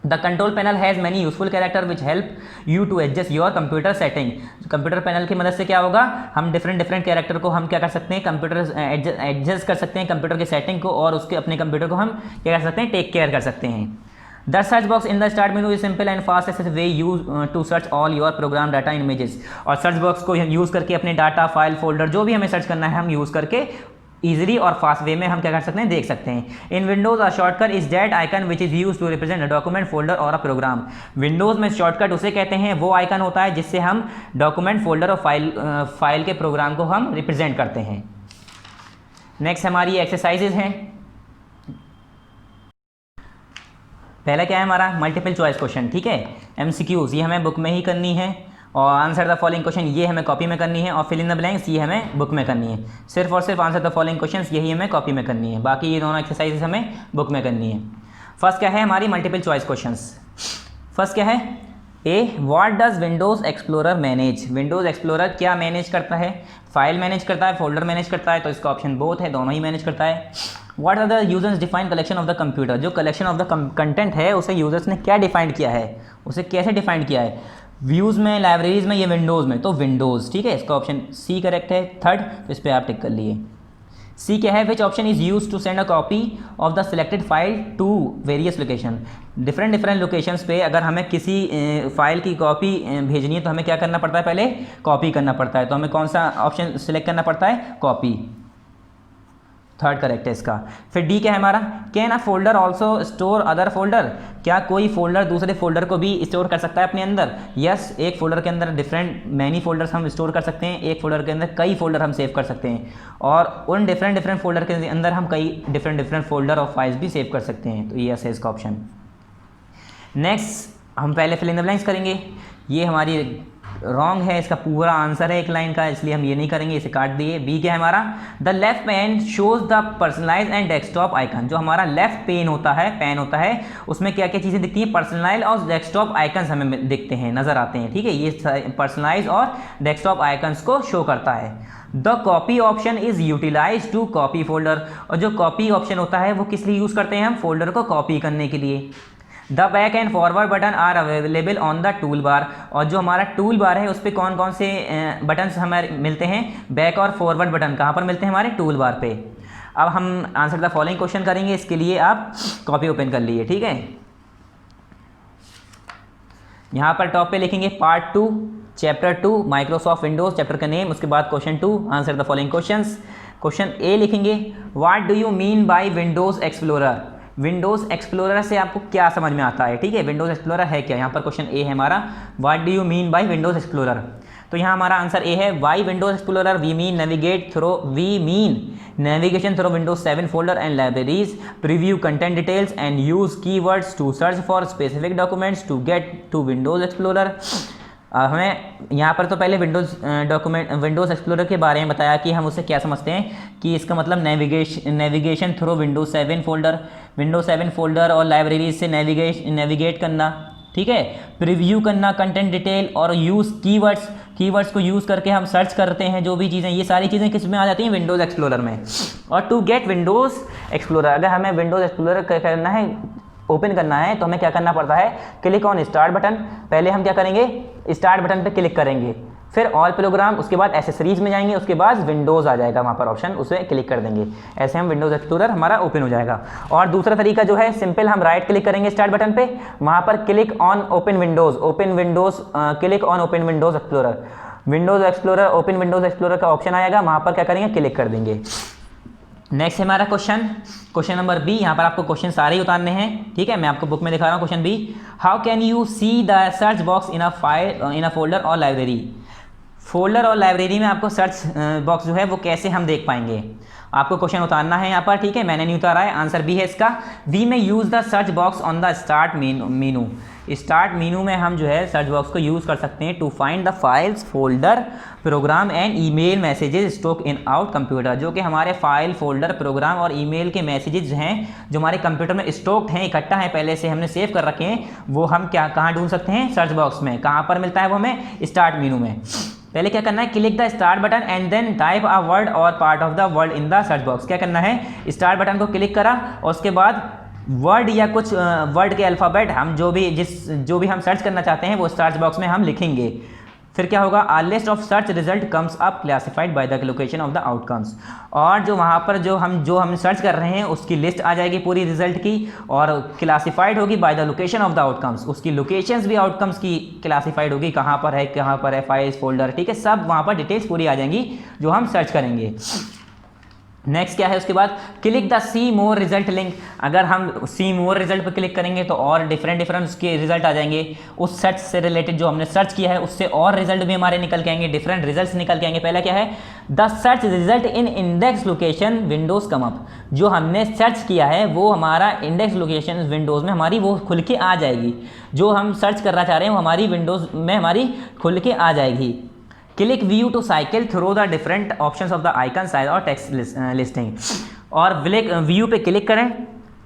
The control panel has many useful character which help you to adjust your computer setting. Computer panel की मदद से क्या होगा, हम डिफरेंट कैरेक्टर को हम क्या कर सकते हैं, कंप्यूटर एडजस्ट कर सकते हैं कंप्यूटर के सेटिंग को, और उसके अपने कंप्यूटर को हम क्या कर सकते हैं, टेक केयर कर सकते हैं। The search box in the start menu is simple and fast access way use to search all your program data in images. और सर्च बॉक्स को यूज़ करके अपने डाटा, फाइल, फोल्डर जो भी हमें सर्च करना है हम यूज़ करके ईजिली और फास्ट वे में हम क्या कर सकते हैं, देख सकते हैं। In Windows a shortcut is that icon which is use to represent a document, folder और अ प्रोग्राम। विंडोज में शॉर्टकट उसे कहते हैं, वो आइकन होता है जिससे हम डॉक्यूमेंट, फोल्डर और फाइल के प्रोग्राम को हम रिप्रेजेंट करते हैं। नेक्स्ट हमारी एक्सरसाइजेज हैं। पहला क्या है हमारा, मल्टीपल चॉइस क्वेश्चन, ठीक है। MCQs ये हमें बुक में ही करनी है, और आंसर द फॉलोइंग क्वेश्चन ये हमें कॉपी में करनी है, और फिल इन द ब्लैंक्स ये हमें बुक में करनी है। सिर्फ और सिर्फ आंसर द फॉलोइंग क्वेश्चंस यही हमें कॉपी में करनी है, बाकी ये दोनों एक्सरसाइजेस हमें बुक में करनी है। फर्स्ट क्या है हमारी मल्टीपल चॉइस क्वेश्चंस। फर्स्ट क्या है, A what does Windows Explorer manage. Windows Explorer क्या मैनेज करता है, फाइल मैनेज करता है, फोल्डर मैनेज करता है, तो इसका ऑप्शन बोथ है, दोनों ही मैनेज करता है। What are the users define collection of the computer. जो कलेक्शन ऑफ द कंटेंट है उसे यूजर्स ने क्या डिफाइंड किया है, उसे कैसे डिफाइंड किया है, व्यूज़ में, लाइब्रेरीज में, ये विंडोज़ में, तो विंडोज़, ठीक है। इसका ऑप्शन सी करेक्ट है। थर्ड, तो इस पर आप टिक कर लिए। सी क्या है, which option is use to send a copy of the selected file to various location. Different locations पे अगर हमें किसी फाइल की कॉपी भेजनी है तो हमें क्या करना पड़ता है, पहले कॉपी करना पड़ता है, तो हमें कौन सा ऑप्शन सिलेक्ट करना पड़ता है, कॉपी। थर्ड करेक्ट है इसका। फिर डी क्या है हमारा, can a folder also store other folder. क्या कोई फोल्डर दूसरे फोल्डर को भी स्टोर कर सकता है अपने अंदर। यस, एक फोल्डर के अंदर डिफरेंट मैनी फोल्डर्स हम स्टोर कर सकते हैं, एक फोल्डर के अंदर कई फोल्डर हम सेव कर सकते हैं, और उन डिफरेंट फोल्डर के अंदर हम कई डिफरेंट फोल्डर और फाइल्स भी सेव कर सकते हैं, तो यस है इसका ऑप्शन। नेक्स्ट हम पहले फिल इन द ब्लैंक्स करेंगे, ये हमारी रॉन्ग है, इसका पूरा आंसर है एक लाइन का, इसलिए हम ये नहीं करेंगे, इसे काट दिए। बी क्या है हमारा, the left pane shows the personalise and desktop icon. जो हमारा लेफ्ट पेन होता है उसमें क्या क्या चीज़ें दिखती हैं, पर्सनलाइज और डेस्कटॉप आइकन्स हमें दिखते हैं, नज़र आते हैं, ठीक है। ये पर्सनलाइज और डेस्कटॉप आइकन्स को शो करता है। The copy option is utilise to copy folder. और जो कॉपी ऑप्शन होता है वो किस लिए यूज़ करते हैं हम, फोल्डर को कॉपी करने के लिए। The back and forward button are available on the toolbar. और जो हमारा टूल बार है उस पर कौन कौन से बटन्स हमारे मिलते हैं, बैक और फॉरवर्ड बटन कहाँ पर मिलते हैं, हमारे टूल बार पे। अब हम आंसर द फॉलोइंग क्वेश्चन करेंगे, इसके लिए आप कॉपी ओपन कर लिए, ठीक है। यहाँ पर टॉप पे लिखेंगे part 2 chapter 2 Microsoft Windows, chapter का नेम, उसके बाद question 2 answer the following questions. Question A लिखेंगे, what do you mean by Windows Explorer. Windows Explorer से आपको क्या समझ में आता है, ठीक है। विंडोज एक्सप्लोरर है क्या, यहाँ पर क्वेश्चन ए है हमारा, what do you mean by Windows Explorer. तो यहाँ हमारा आंसर ए है, by Windows Explorer, we mean navigation through Windows 7 folder and libraries, preview content details and use keywords to search for specific documents to get to Windows Explorer. हमें यहाँ पर तो पहले विंडोज़ एक्सप्लोरर के बारे में बताया कि हम उसे क्या समझते हैं, कि इसका मतलब नेविगेशन थ्रू विंडोज 7 फोल्डर और लाइब्रेरीज से नेविगेट करना, ठीक है। प्रीव्यू करना कंटेंट डिटेल, और यूज़ कीवर्ड्स को यूज़ करके हम सर्च करते हैं जो भी चीज़ें, ये सारी चीज़ें किस में आ जाती हैं, विंडोज़ एक्सप्लोरर में। और टू गेट विंडोज़ एक्सप्लोरर, अगर हमें विंडोज़ एक्सप्लोरर करना है, ओपन करना है, तो हमें क्या करना पड़ता है, क्लिक ऑन स्टार्ट बटन। पहले हम क्या करेंगे, स्टार्ट बटन पे क्लिक करेंगे, फिर ऑल प्रोग्राम, उसके बाद एसेसरीज में जाएंगे, उसके बाद विंडोज़ आ जाएगा वहाँ पर ऑप्शन, उसे क्लिक कर देंगे, ऐसे हम विंडोज़ एक्सप्लोरर हमारा ओपन हो जाएगा। और दूसरा तरीका जो है सिंपल, हम राइट क्लिक करेंगे स्टार्ट बटन पे, वहाँ पर click on open Windows, click on open Windows explorer, Windows explorer open Windows explorer का ऑप्शन आएगा, वहाँ पर क्या करेंगे, क्लिक कर देंगे। नेक्स्ट है हमारा क्वेश्चन नंबर बी। यहाँ पर आपको क्वेश्चन सारे ही उतारने हैं, ठीक है। मैं आपको बुक में दिखा रहा हूँ question B. How can you see the search box in a folder और लाइब्रेरी। फोल्डर और लाइब्रेरी में आपको सर्च बॉक्स जो है वो कैसे हम देख पाएंगे, आपको क्वेश्चन उतारना है यहाँ पर, ठीक है। मैंने नहीं उतारा है, आंसर बी है इसका। वी में use the search box on the start Meenu. Start Meenu में हम जो है सर्च बॉक्स को यूज़ कर सकते हैं to find the files, folder, program and email messages stock in out computer, जो कि हमारे फाइल, फोल्डर, प्रोग्राम और ईमेल के मैसेजेस हैं जो हमारे कंप्यूटर में स्टॉक्ड हैं, इकट्ठा है, पहले से हमने सेव कर रखे हैं, वो हम कहाँ ढूंढ सकते हैं, सर्च बॉक्स में। कहाँ पर मिलता है वो हमें, स्टार्ट मीनू में। पहले क्या करना है, click the start button and then type a word और part of the word in the search box. क्या करना है, स्टार्ट बटन को क्लिक करा और उसके बाद वर्ड या कुछ वर्ड के अल्फ़ाबेट हम जो भी हम सर्च करना चाहते हैं वो सर्च बॉक्स में हम लिखेंगे। फिर क्या होगा, a list of search result comes up classified by the location of the outcomes, और जो वहाँ पर जो हम सर्च कर रहे हैं उसकी लिस्ट आ जाएगी पूरी रिजल्ट की, और क्लासिफाइड होगी bye the location of the outcomes, उसकी लोकेशंस भी आउटकम्स की क्लासिफाइड होगी, कहाँ पर है फाइल्स, फोल्डर, ठीक है, सब वहाँ पर डिटेल्स पूरी आ जाएंगी जो हम सर्च करेंगे। नेक्स्ट क्या है, उसके बाद click the see more result link. अगर हम सी मोर रिजल्ट पर क्लिक करेंगे तो और डिफरेंट उसके रिजल्ट आ जाएंगे, उस सर्च से रिलेटेड जो हमने सर्च किया है उससे और रिजल्ट भी हमारे निकल के आएंगे, डिफरेंट रिजल्ट्स निकल के आएंगे। पहला क्या है, the search result in index location Windows come up. जो हमने सर्च किया है वो हमारा इंडेक्स लोकेशन विंडोज़ में हमारी वो खुल के आ जाएगी, जो हम सर्च करना चाह रहे हैं वो हमारी विंडोज़ में हमारी खुल के आ जाएगी। Click view to cycle through the different options of the icon size और टेक्स्ट लिस्टिंग। और व्यू पे क्लिक करें,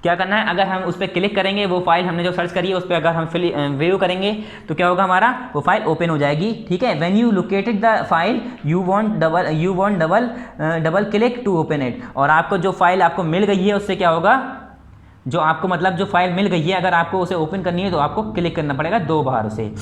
क्या करना है, अगर हम उस पर क्लिक करेंगे वो फाइल हमने जो सर्च करी है उस पर अगर हम व्यू करेंगे तो क्या होगा, हमारा वो फाइल ओपन हो जाएगी, ठीक है। When you located the file you want double click to open it. और आपको जो फाइल आपको मिल गई है उससे क्या होगा, जो आपको मतलब जो फाइल मिल गई है अगर आपको उसे ओपन करनी है तो आपको क्लिक करना पड़ेगा 2 बार उसे।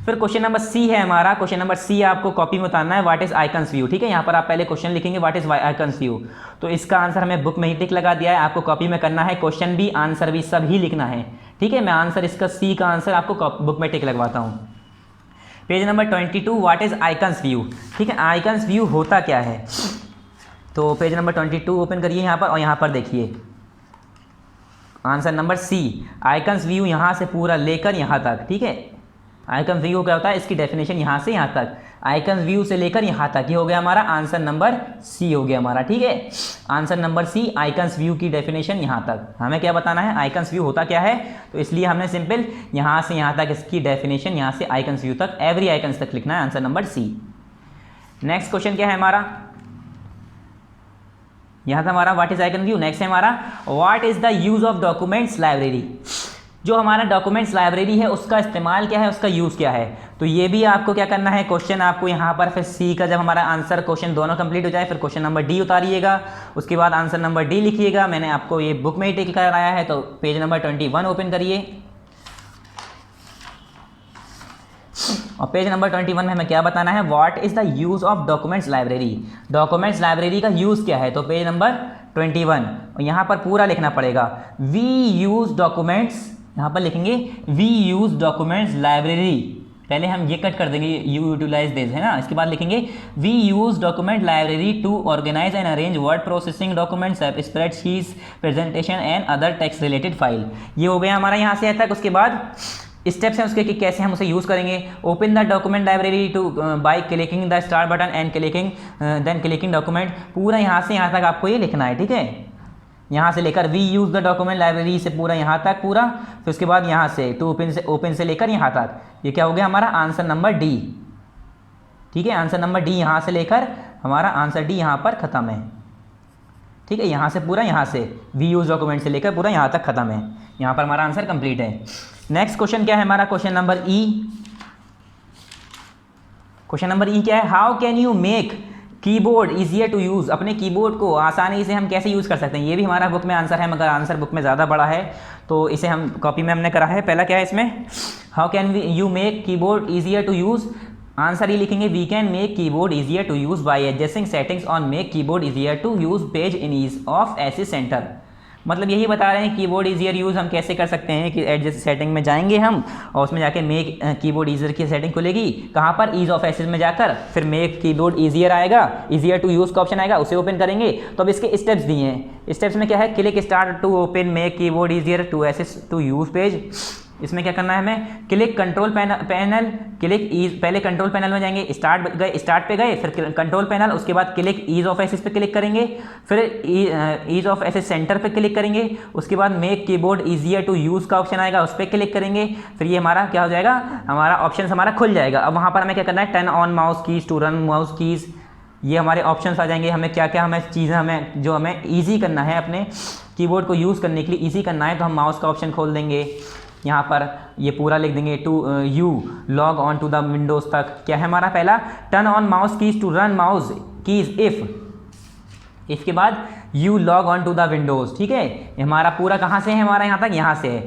फिर क्वेश्चन नंबर सी है हमारा, क्वेश्चन नंबर सी आपको कॉपी में उतारना है, व्हाट इज आइकन्स व्यू, ठीक है। यहाँ पर आप पहले क्वेश्चन लिखेंगे व्हाट इज आइकन्स व्यू, तो इसका आंसर हमें बुक में ही टिक लगा दिया है, आपको कॉपी में करना है, क्वेश्चन भी आंसर भी सब ही लिखना है, ठीक है। मैं आंसर इसका सी का आंसर आपको बुक में टिक लगवाता हूँ। Page number 22, what is icons view, ठीक है। आइकन्स व्यू होता क्या है, तो पेज नंबर 22 ओपन करिए यहाँ पर और यहाँ पर देखिए answer number C, icons view यहाँ से पूरा लेकर यहाँ तक, ठीक है। आइकन व्यू क्या होता है, इसकी डेफिनेशन यहाँ से यहाँ तक, आइकन व्यू से लेकर यहाँ तक, ये हो गया हमारा आंसर नंबर सी हो गया हमारा, ठीक है। Answer number C, icons view की डेफिनेशन यहाँ तक। हमें क्या बताना है, आइकन्स व्यू होता क्या है, तो इसलिए हमने सिंपल यहाँ से यहाँ तक इसकी डेफिनेशन, यहाँ से आइकन्स व्यू तक, एवरी आइकन्स तक लिखना है, answer number C. Next question क्या है हमारा, यहाँ था हमारा what is icon view. Next है हमारा what is the use of documents library. जो हमारा डॉक्यूमेंट्स लाइब्रेरी है उसका इस्तेमाल क्या है, उसका यूज़ क्या है, तो ये भी आपको क्या करना है, क्वेश्चन आपको यहाँ पर फिर सी का जब हमारा आंसर क्वेश्चन दोनों कंप्लीट हो जाए फिर क्वेश्चन नंबर डी उतारिएगा, उसके बाद आंसर नंबर डी लिखिएगा। मैंने आपको ये बुक में ही टिक कराया है, तो पेज नंबर 21 ओपन करिए और पेज नंबर 21 में हमें क्या बताना है, what is the use of documents library. Documents library का यूज क्या है, तो पेज नंबर 21 और यहाँ पर पूरा लिखना पड़ेगा, वी यूज डॉक्यूमेंट्स, यहाँ पर लिखेंगे वी यूज डॉक्यूमेंट्स लाइब्रेरी, पहले हम ये कट कर देंगे यू यूटिलाइज दिस है ना, इसके बाद लिखेंगे we use document library to organise and arrange word processing documents, spreadsheets, presentation and other text related file. ये हो गया हमारा यहाँ से तक। उसके बाद स्टेप्स हैं उसके कि कैसे हम उसे यूज़ करेंगे। Open the document library to by clicking the star button and clicking document, पूरा यहाँ से यहाँ तक आपको ये लिखना है, ठीक है। यहाँ से लेकर we use the document library से पूरा यहाँ तक पूरा, फिर उसके बाद यहाँ से टू ओपन से लेकर यहाँ तक, ये क्या हो गया हमारा आंसर नंबर डी, ठीक है। आंसर नंबर डी यहाँ से लेकर हमारा आंसर डी यहाँ पर ख़त्म है, ठीक है। यहाँ से पूरा यहाँ से वी यूज़ डॉक्यूमेंट से लेकर पूरा यहाँ तक ख़त्म है, यहाँ पर हमारा आंसर कंप्लीट है। नेक्स्ट क्वेश्चन क्या है हमारा, question number E. Question number E क्या है, how can you make keyboard easier to use. अपने कीबोर्ड को आसानी से हम कैसे यूज़ कर सकते हैं, ये भी हमारा बुक में आंसर है, मगर आंसर बुक में ज़्यादा बड़ा है तो इसे हम कॉपी में हमने करा है। पहला क्या है इसमें, how can you make keyboard easier to use, answer ही लिखेंगे we can make keyboard easier to use by adjusting settings on make keyboard easier to use page in ease of access centre. मतलब यही बता रहे हैं कीबोर्ड ईजियर यूज़ हम कैसे कर सकते हैं कि एडजस्ट सेटिंग में जाएंगे हम और उसमें जाके मेक कीबोर्ड ईजियर की सेटिंग खुलेगी, कहाँ पर ईज ऑफ एसिस में जाकर फिर मेक कीबोर्ड ईजियर आएगा, ईजियर टू यूज़ का ऑप्शन आएगा, उसे ओपन करेंगे। तो अब इसके स्टेप्स दिए हैं, स्टेप्स में क्या है, click start to open make keyboard easier to access to use page, इसमें क्या करना है हमें, click control panel click ease, पहले कंट्रोल पैनल में जाएंगे, स्टार्ट पे गए, फिर कंट्रोल पैनल, उसके बाद क्लिक ईज ऑफ एसेस पे क्लिक करेंगे, फिर ईज ऑफ एसेस सेंटर पे क्लिक करेंगे, उसके बाद make keyboard easier to use का ऑप्शन आएगा, उस पर क्लिक करेंगे, फिर ये हमारा क्या हो जाएगा, हमारा ऑप्शन हमारा खुल जाएगा। अब वहाँ पर हमें क्या करना है, turn on mouse keys to run mouse keys, ये हमारे ऑप्शंस आ जाएंगे। हमें क्या क्या हमें चीज़ें हमें जो हमें ईजी करना है, अपने कीबोर्ड को यूज़ करने के लिए ईजी करना है, तो हम माउस का ऑप्शन खोल देंगे, यहाँ पर ये पूरा लिख देंगे, to you log on to the Windows तक। क्या है हमारा पहला, turn on mouse keys to run mouse keys if के बाद you log on to the Windows. ठीक है, हमारा पूरा कहाँ से है, हमारा यहाँ तक, यहाँ से है,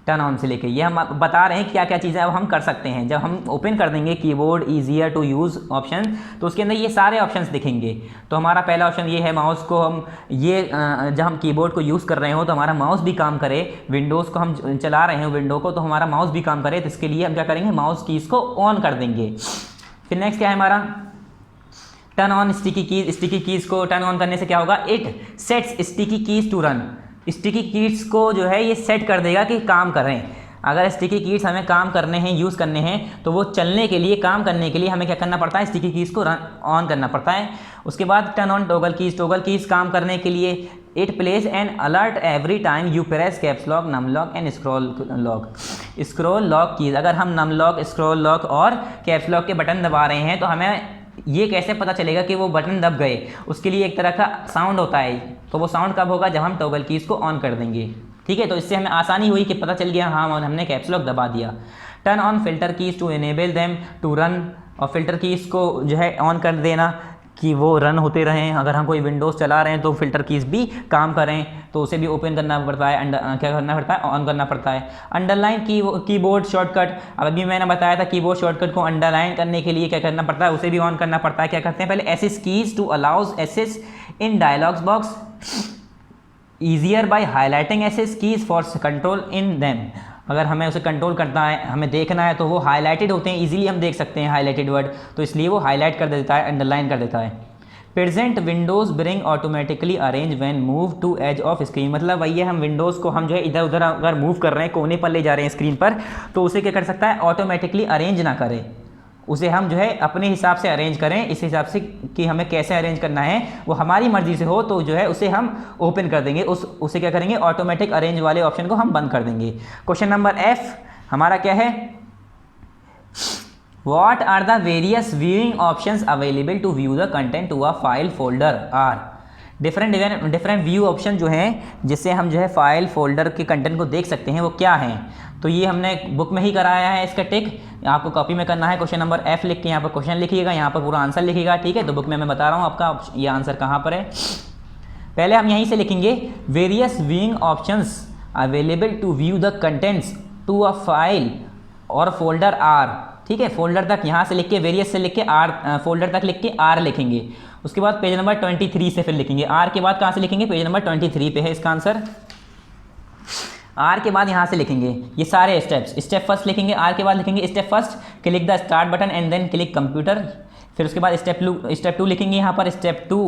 टर्न ऑन से लेके, ये हम बता रहे हैं क्या क्या चीज़ें अब हम कर सकते हैं। जब हम ओपन कर देंगे keyboard easier to use option, तो उसके अंदर ये सारे ऑप्शंस दिखेंगे। तो हमारा पहला ऑप्शन ये है, माउस को हम ये जब हम कीबोर्ड को यूज़ कर रहे हो तो हमारा माउस भी काम करे, विंडोज़ को हम चला रहे हो विंडो को, तो हमारा माउस भी काम करे, तो इसके लिए हम क्या करेंगे, माउस कीज़ को ऑन कर देंगे। फिर नेक्स्ट क्या है हमारा, turn on sticky keys, sticky keys को टर्न ऑन करने से क्या होगा, it sets sticky keys to run, sticky keys को जो है ये सेट कर देगा कि काम करें। अगर स्टिकी कीज़ हमें काम करने हैं, यूज़ करने हैं, तो वो चलने के लिए, काम करने के लिए हमें क्या करना पड़ता है, स्टिकी कीज़ को ऑन करना पड़ता है। उसके बाद turn on toggle keys, toggle keys काम करने के लिए it place an alert every time you press caps lock, num lock and scroll lock. Scroll lock keys, अगर हम नम लॉक, स्क्रॉल लॉक और कैप्स लॉक के बटन दबा रहे हैं तो हमें ये कैसे पता चलेगा कि वो बटन दब गए, उसके लिए एक तरह का साउंड होता है। तो वो साउंड कब होगा, जब हम टॉगल कीज़ को ऑन कर देंगे। ठीक है, तो इससे हमें आसानी हुई कि पता चल गया हाँ हमने कैप्स लॉक दबा दिया। Turn on filter keys to enable them to run, और फिल्टर कीज़ को जो है ऑन कर देना कि वो रन होते रहें। अगर हम कोई विंडोज़ चला रहे हैं तो फिल्टर कीज़ भी काम करें, तो उसे भी ओपन करना पड़ता है, क्या करना पड़ता है, ऑन करना पड़ता है। अंडरलाइन कीबोर्ड शॉर्टकट, अब अभी मैंने बताया था कीबोर्ड शॉर्टकट को अंडरलाइन करने के लिए क्या करना पड़ता है, उसे भी ऑन करना पड़ता है। क्या करते हैं, पहले access keys to allows access in dialogs box easier by highlighting access keys for control in them. अगर हमें उसे कंट्रोल करना है, हमें देखना है, तो वो हाईलाइटेड होते हैं, इजीली हम देख सकते हैं हाईलाइटेड वर्ड, तो इसलिए वो हाईलाइट कर देता है, अंडरलाइन कर देता है। Present windows bring automatically arrange when move to edge of screen, मतलब वही है, हम विंडोज़ को हम जो है इधर उधर अगर मूव कर रहे हैं, कोने पर ले जा रहे हैं स्क्रीन पर, तो उसे क्या कर सकता है, ऑटोमेटिकली अरेंज ना करे, उसे हम जो है अपने हिसाब से अरेंज करें, इस हिसाब से कि हमें कैसे अरेंज करना है वो हमारी मर्जी से हो, तो जो है उसे हम ओपन कर देंगे, उसे क्या करेंगे, ऑटोमेटिक अरेंज वाले ऑप्शन को हम बंद कर देंगे। क्वेश्चन नंबर एफ हमारा क्या है, what are the various viewing options available to view the content to a file folder are. Different view option जो हैं जिससे हम जो है फाइल फोल्डर के कंटेंट को देख सकते हैं, वो क्या हैं, तो ये हमने बुक में ही कराया है, इसका टिक आपको कॉपी में करना है। क्वेश्चन नंबर एफ लिख के यहाँ पर क्वेश्चन लिखिएगा, यहाँ पर पूरा आंसर लिखिएगा। ठीक है, तो बुक में मैं बता रहा हूँ आपका ये आंसर कहाँ पर है। पहले हम यहीं से लिखेंगे, various viewing options available to view the contents to a file और फोल्डर आर। ठीक है, फोल्डर तक यहाँ से लिख के, वेरियस से लिख के आर, फोल्डर तक लिख के आर लिखेंगे। उसके बाद पेज नंबर 23 से फिर लिखेंगे, आर के बाद कहाँ से लिखेंगे, पेज नंबर 23 पे है इसका आंसर। आर के बाद यहाँ से लिखेंगे ये सारे स्टेप्स, स्टेप फर्स्ट लिखेंगे, आर के बाद लिखेंगे step first, click the start button and then click computer. फिर उसके बाद स्टेप टू लिखेंगे यहाँ पर, स्टेप 2।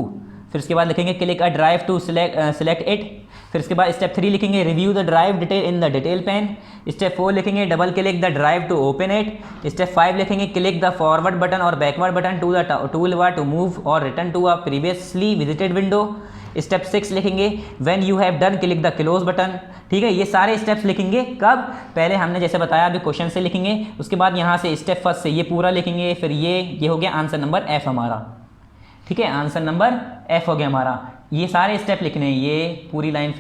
फिर उसके बाद लिखेंगे click a drive to select it. फिर उसके बाद स्टेप 3 लिखेंगे review the drive detail in the detail pane. Step 4 लिखेंगे double click the drive to open it. Step 5 लिखेंगे क्लिक द फॉरवर्ड बटन और backward button to the toolbar to move और return to a previously visited window. Step 6 लिखेंगे when you have done click the close button. ठीक है, ये सारे स्टेप्स लिखेंगे कब, पहले हमने जैसे बताया अभी क्वेश्चन से लिखेंगे, उसके बाद यहाँ से स्टेप फर्स्ट से ये पूरा लिखेंगे, फिर ये हो गया आंसर नंबर एफ हमारा। ठीक है, आंसर नंबर एफ हो गया हमारा। ये सारे स्टेप लिखने हैं, ये पूरी लाइन,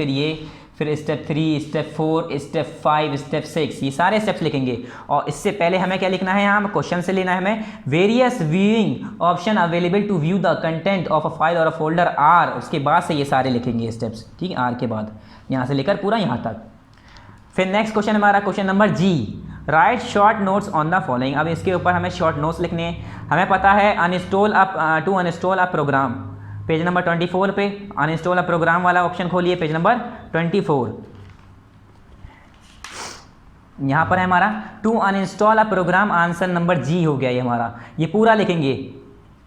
फिर स्टेप 3, स्टेप 4, स्टेप 5, स्टेप 6, ये सारे स्टेप्स लिखेंगे। और इससे पहले हमें क्या लिखना है, यहाँ क्वेश्चन से लेना है हमें, various viewing option available to view the content of a file और अ फोल्डर आर। उसके बाद से ये सारे लिखेंगे स्टेप्स। ठीक है, आर के बाद यहाँ से लेकर पूरा यहाँ तक। फिर नेक्स्ट क्वेश्चन हमारा question number G, write short notes on the following. अब इसके ऊपर हमें शॉर्ट नोट्स लिखने हैं। हमें पता है uninstall a program, page number 24 पे अनइंस्टॉल अ प्रोग्राम वाला ऑप्शन खोलिए, पेज नंबर 24। यहाँ पर है हमारा to uninstall a program, answer number G हो गया ये हमारा। ये पूरा लिखेंगे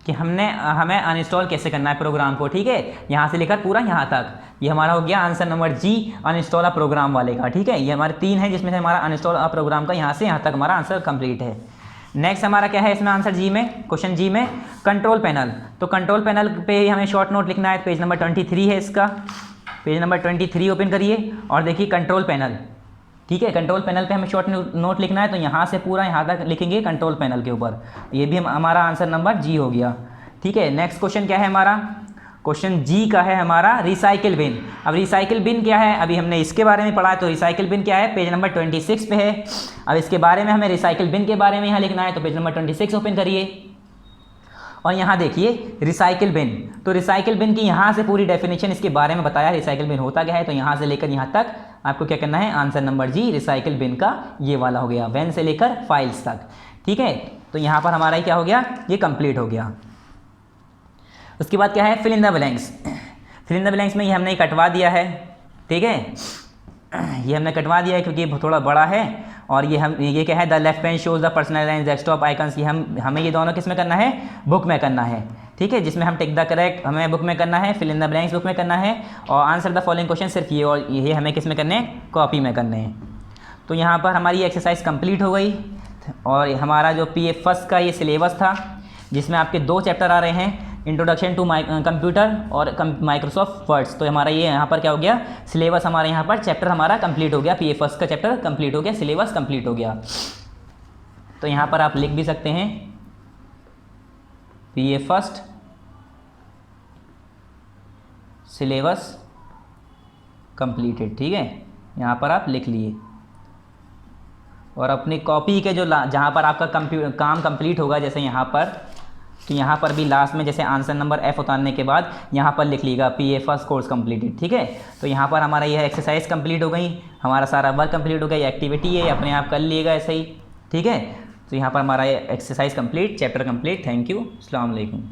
कि हमें अनइंस्टॉल कैसे करना है प्रोग्राम को, ठीक है। यहाँ से लेकर पूरा यहाँ तक ये हमारा हो गया answer number ji, uninstall a programme वाले का, ठीक है। ये हमारे 3 है जिसमें से हमारा अनइंस्टॉल अ प्रोग्राम का यहाँ से यहाँ तक हमारा आंसर कंप्लीट है। नेक्स्ट हमारा क्या है इसमें आंसर जी में, क्वेश्चन जी में कंट्रोल पैनल। तो कंट्रोल पैनल पे हमें शॉर्ट नोट लिखना है, पेज नंबर 23 है इसका, पेज नंबर 23 ओपन करिए और देखिए कंट्रोल पैनल, ठीक है। कंट्रोल पैनल पे हमें शॉर्ट नोट लिखना है, तो यहाँ से पूरा यहाँ तक लिखेंगे कंट्रोल पैनल के ऊपर, ये भी हमारा आंसर नंबर जी हो गया, ठीक है। नेक्स्ट क्वेश्चन क्या है हमारा, क्वेश्चन जी का है हमारा रिसाइकिल बिन। अब रिसाइकिल बिन क्या है, अभी हमने इसके बारे में पढ़ा है, तो रिसाइकिल बिन क्या है पेज नंबर 26 पे है। अब इसके बारे में हमें रिसाइकिल बिन के बारे में यहाँ लिखना है, तो पेज नंबर 26 ओपन करिए और यहाँ देखिए रिसाइकिल बिन। तो रिसाइकिल बिन की यहाँ से पूरी डेफिनेशन इसके बारे में बताया, रिसाइकिल बिन होता क्या है। तो यहाँ से लेकर यहाँ तक आपको क्या करना है, आंसर नंबर जी रिसाइकिल बिन का ये वाला हो गया, वैन से लेकर फाइल्स तक, ठीक है। तो यहाँ पर हमारा क्या हो गया, ये कंप्लीट हो गया। उसके बाद क्या है fill in the blanks. Fill in the blanks में ये हमने कटवा दिया है, ठीक है, ये हमने कटवा दिया है क्योंकि ये थोड़ा बड़ा है। और ये क्या है, the left pane shows the personalised desktop icons, ये हमें ये दोनों किस में करना है, बुक में करना है, ठीक है। जिसमें हम टिक द करेक्ट हमें बुक में करना है, fill in the blanks book में करना है, और आंसर द फॉलोइंग क्वेश्चन सिर्फ ये और ये हमें किस में करने हैं, कॉपी में करने हैं। तो यहाँ पर हमारी एक्सरसाइज कंप्लीट हो गई। और हमारा जो PA फर्स्ट का ये सिलेबस था जिसमें आपके 2 चैप्टर आ रहे हैं, इंट्रोडक्शन टू कंप्यूटर और माइक्रोसॉफ्ट वर्ड्स। तो हमारा ये यहाँ पर क्या हो गया, सिलेबस हमारे यहाँ पर चैप्टर हमारा कंप्लीट हो गया, PA फर्स्ट का चैप्टर कंप्लीट हो गया, सिलेबस कंप्लीट हो गया। तो यहाँ पर आप लिख भी सकते हैं PA फर्स्ट सिलेबस कंप्लीटेड, ठीक है, यहाँ पर आप लिख लिए। और अपनी कॉपी के जो जहाँ पर आपका काम कंप्लीट होगा, जैसे यहाँ पर, तो यहाँ पर भी लास्ट में जैसे आंसर नंबर F उतारने के बाद यहाँ पर लिख लीजिएगा PA फर्स्ट कोर्स कंप्लीटेड, ठीक है। तो यहाँ पर हमारा यह एक्सरसाइज कंप्लीट हो गई, हमारा सारा वर्क कंप्लीट हो गया, ये एक्टिविटी है, अपने आप कर लिएगा ऐसे ही, ठीक है। तो यहाँ पर हमारा exercise complete, chapter complete. Thank you, अस्सलाम वालेकुम।